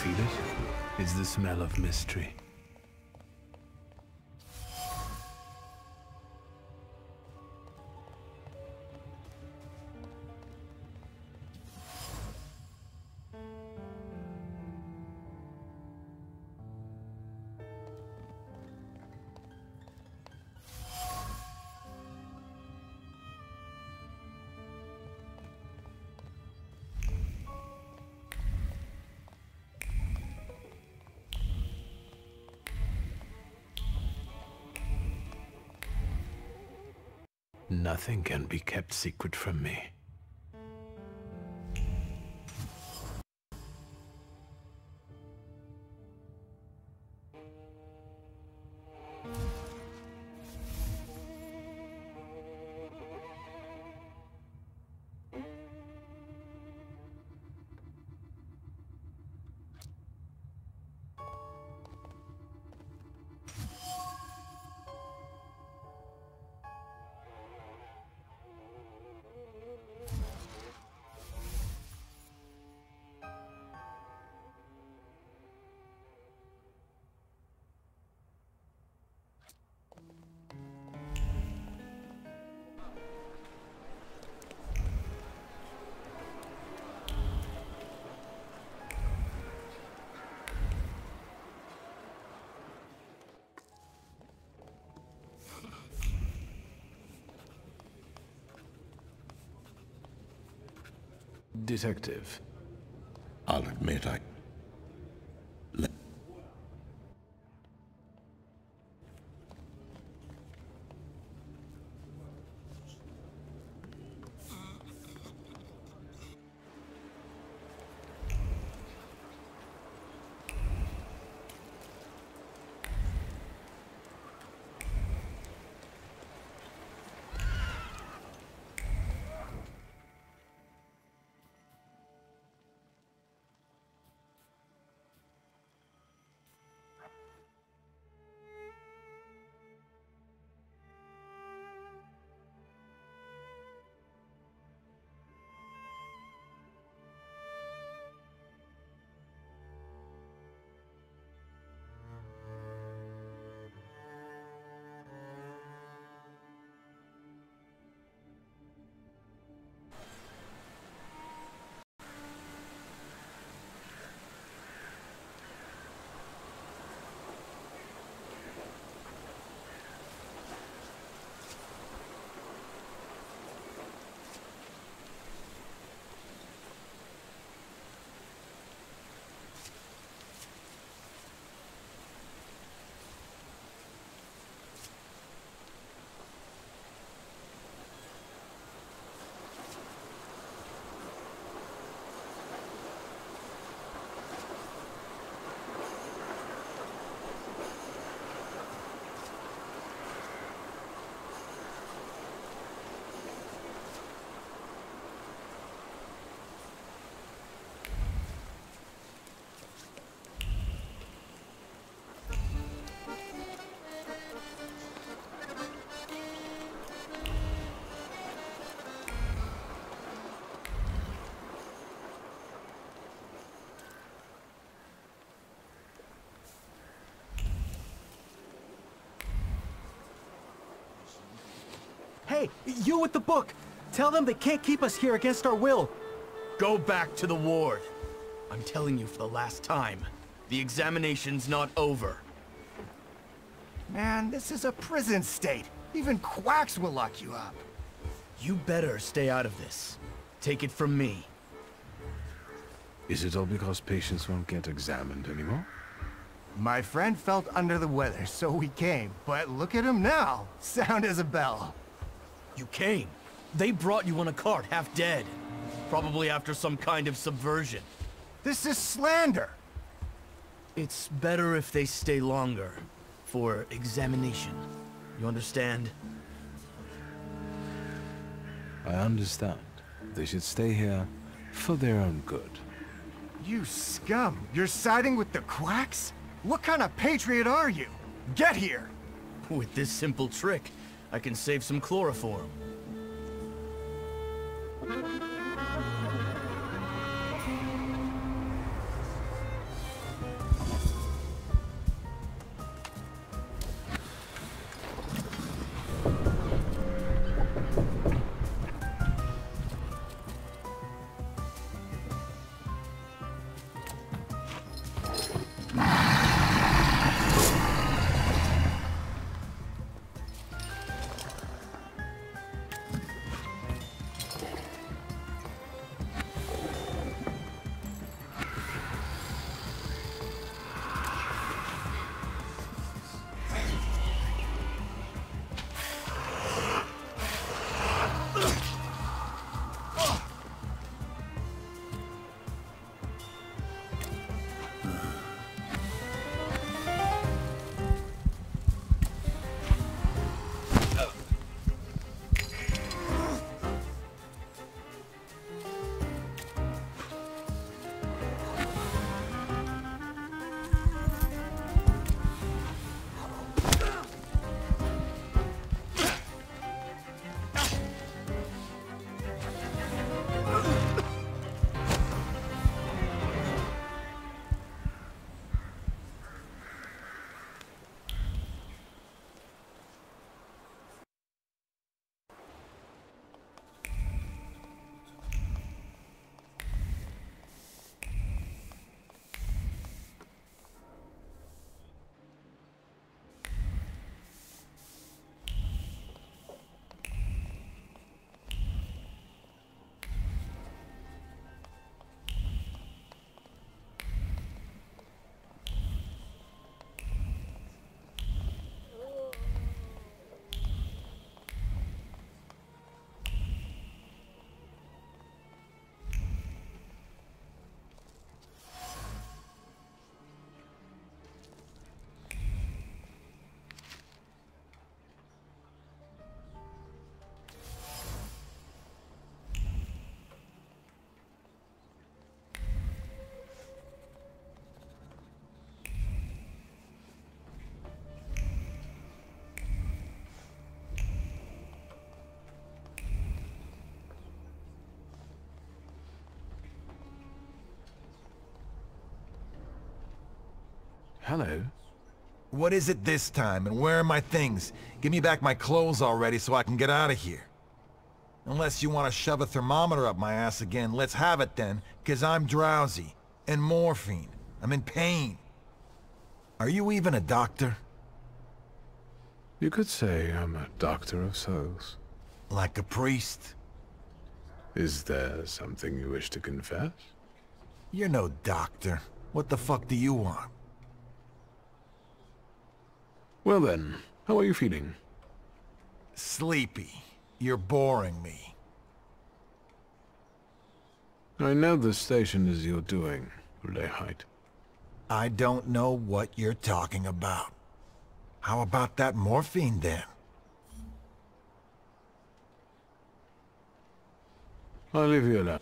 Feel it? It's the smell of mystery. Nothing can be kept secret from me. detective. I'll admit I... Hey, you with the book! Tell them they can't keep us here against our will! Go back to the ward. I'm telling you for the last time. The examination's not over. Man, this is a prison state. Even quacks will lock you up. You better stay out of this. Take it from me. Is it all because patients won't get examined anymore? My friend felt under the weather, so we came. But look at him now. Sound as a bell. You came. They brought you on a cart, half dead. Probably after some kind of subversion. This is slander. It's better if they stay longer. For examination. You understand? I understand. They should stay here for their own good. You scum! You're siding with the quacks? What kind of patriot are you? Get here! With this simple trick, I can save some chloroform. hello. What is it this time, and where are my things? Give me back my clothes already so I can get out of here. Unless you want to shove a thermometer up my ass again, let's have it then, because I'm drowsy. And morphine. I'm in pain. Are you even a doctor? You could say I'm a doctor of souls. Like a priest? Is there something you wish to confess? You're no doctor. What the fuck do you want? Well then, how are you feeling? Sleepy. You're boring me. I know the station is your doing, Lehite. I don't know what you're talking about. How about that morphine then? I'll leave you alone.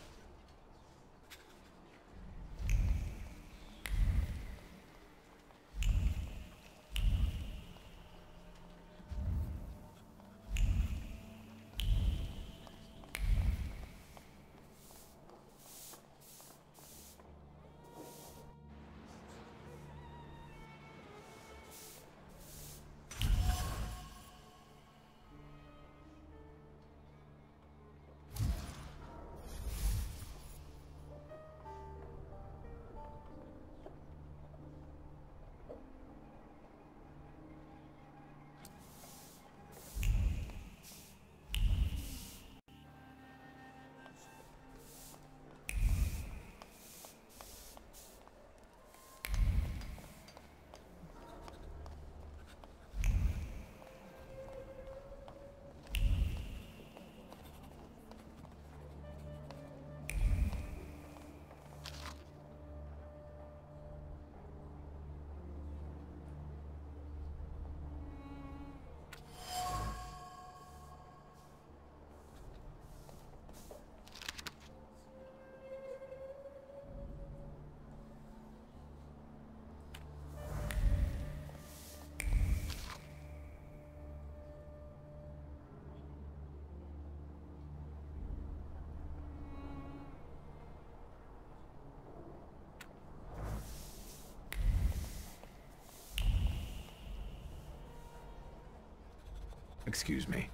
Excuse me.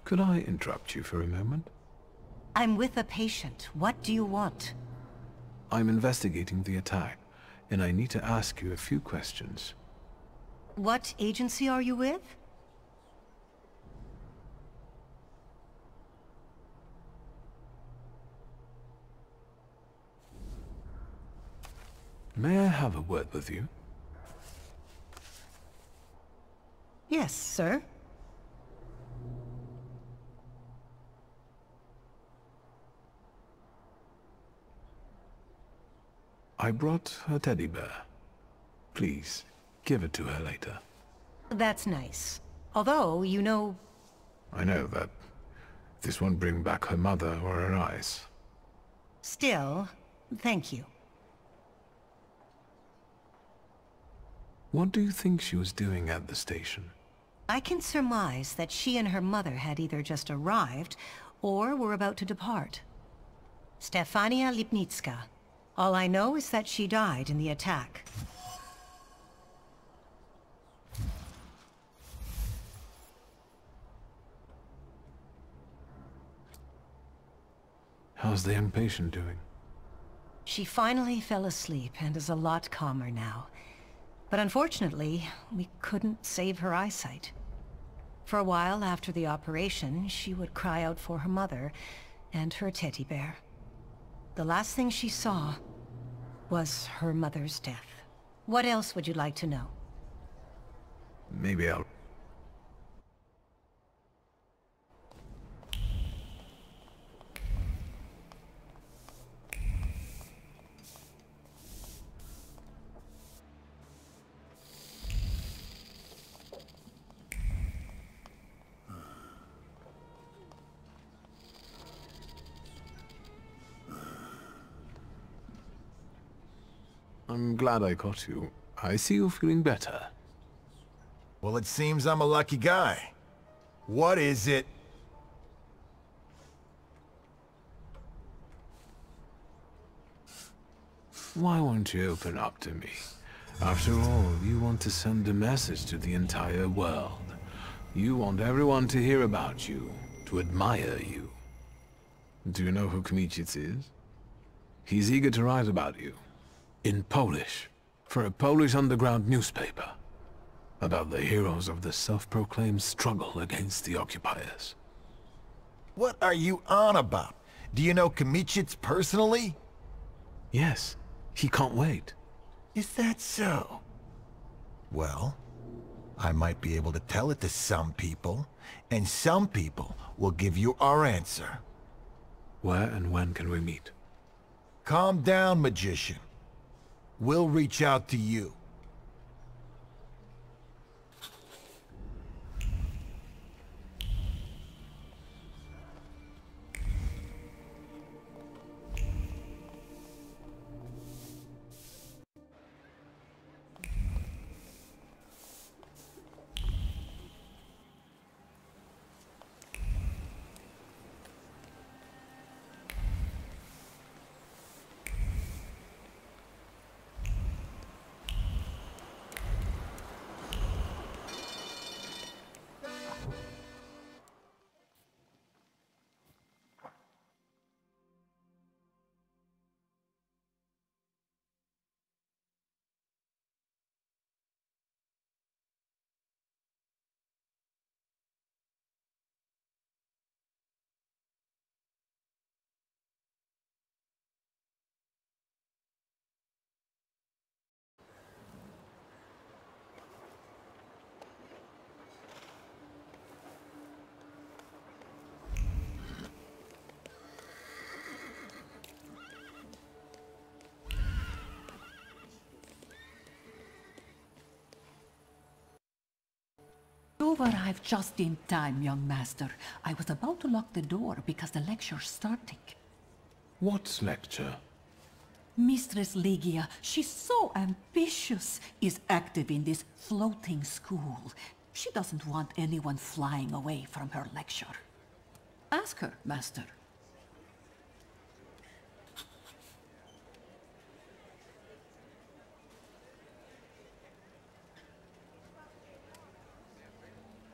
Could I interrupt you for a moment? I'm with a patient. What do you want? I'm investigating the attack, and I need to ask you a few questions. What agency are you with? May I have a word with you? Yes, sir. I brought her teddy bear. Please, give it to her later. That's nice. Although, you know... I know that this won't bring back her mother or her eyes. Still, thank you. What do you think she was doing at the station? I can surmise that she and her mother had either just arrived, or were about to depart. Stefania Lipnitska. All I know is that she died in the attack. How's the young patient doing? She finally fell asleep and is a lot calmer now. But unfortunately, we couldn't save her eyesight. For a while after the operation, she would cry out for her mother and her teddy bear. The last thing she saw was her mother's death. What else would you like to know? Maybe I'll... I'm glad I caught you. I see you feeling better. Well, it seems I'm a lucky guy. What is it? Why won't you open up to me? After all, you want to send a message to the entire world. You want everyone to hear about you, to admire you. Do you know who Kmicic is? He's eager to write about you. In Polish. For a Polish underground newspaper. About the heroes of the self-proclaimed struggle against the occupiers. What are you on about? Do you know Kmicic personally? Yes. He can't wait. Is that so? Well, I might be able to tell it to some people, and some people will give you our answer. Where and when can we meet? Calm down, magician. We'll reach out to you. You've arrived just in time, young master. I was about to lock the door because the lecture's starting. What lecture? Mistress Ligia, she's so ambitious, is active in this floating school. She doesn't want anyone flying away from her lecture. Ask her, master.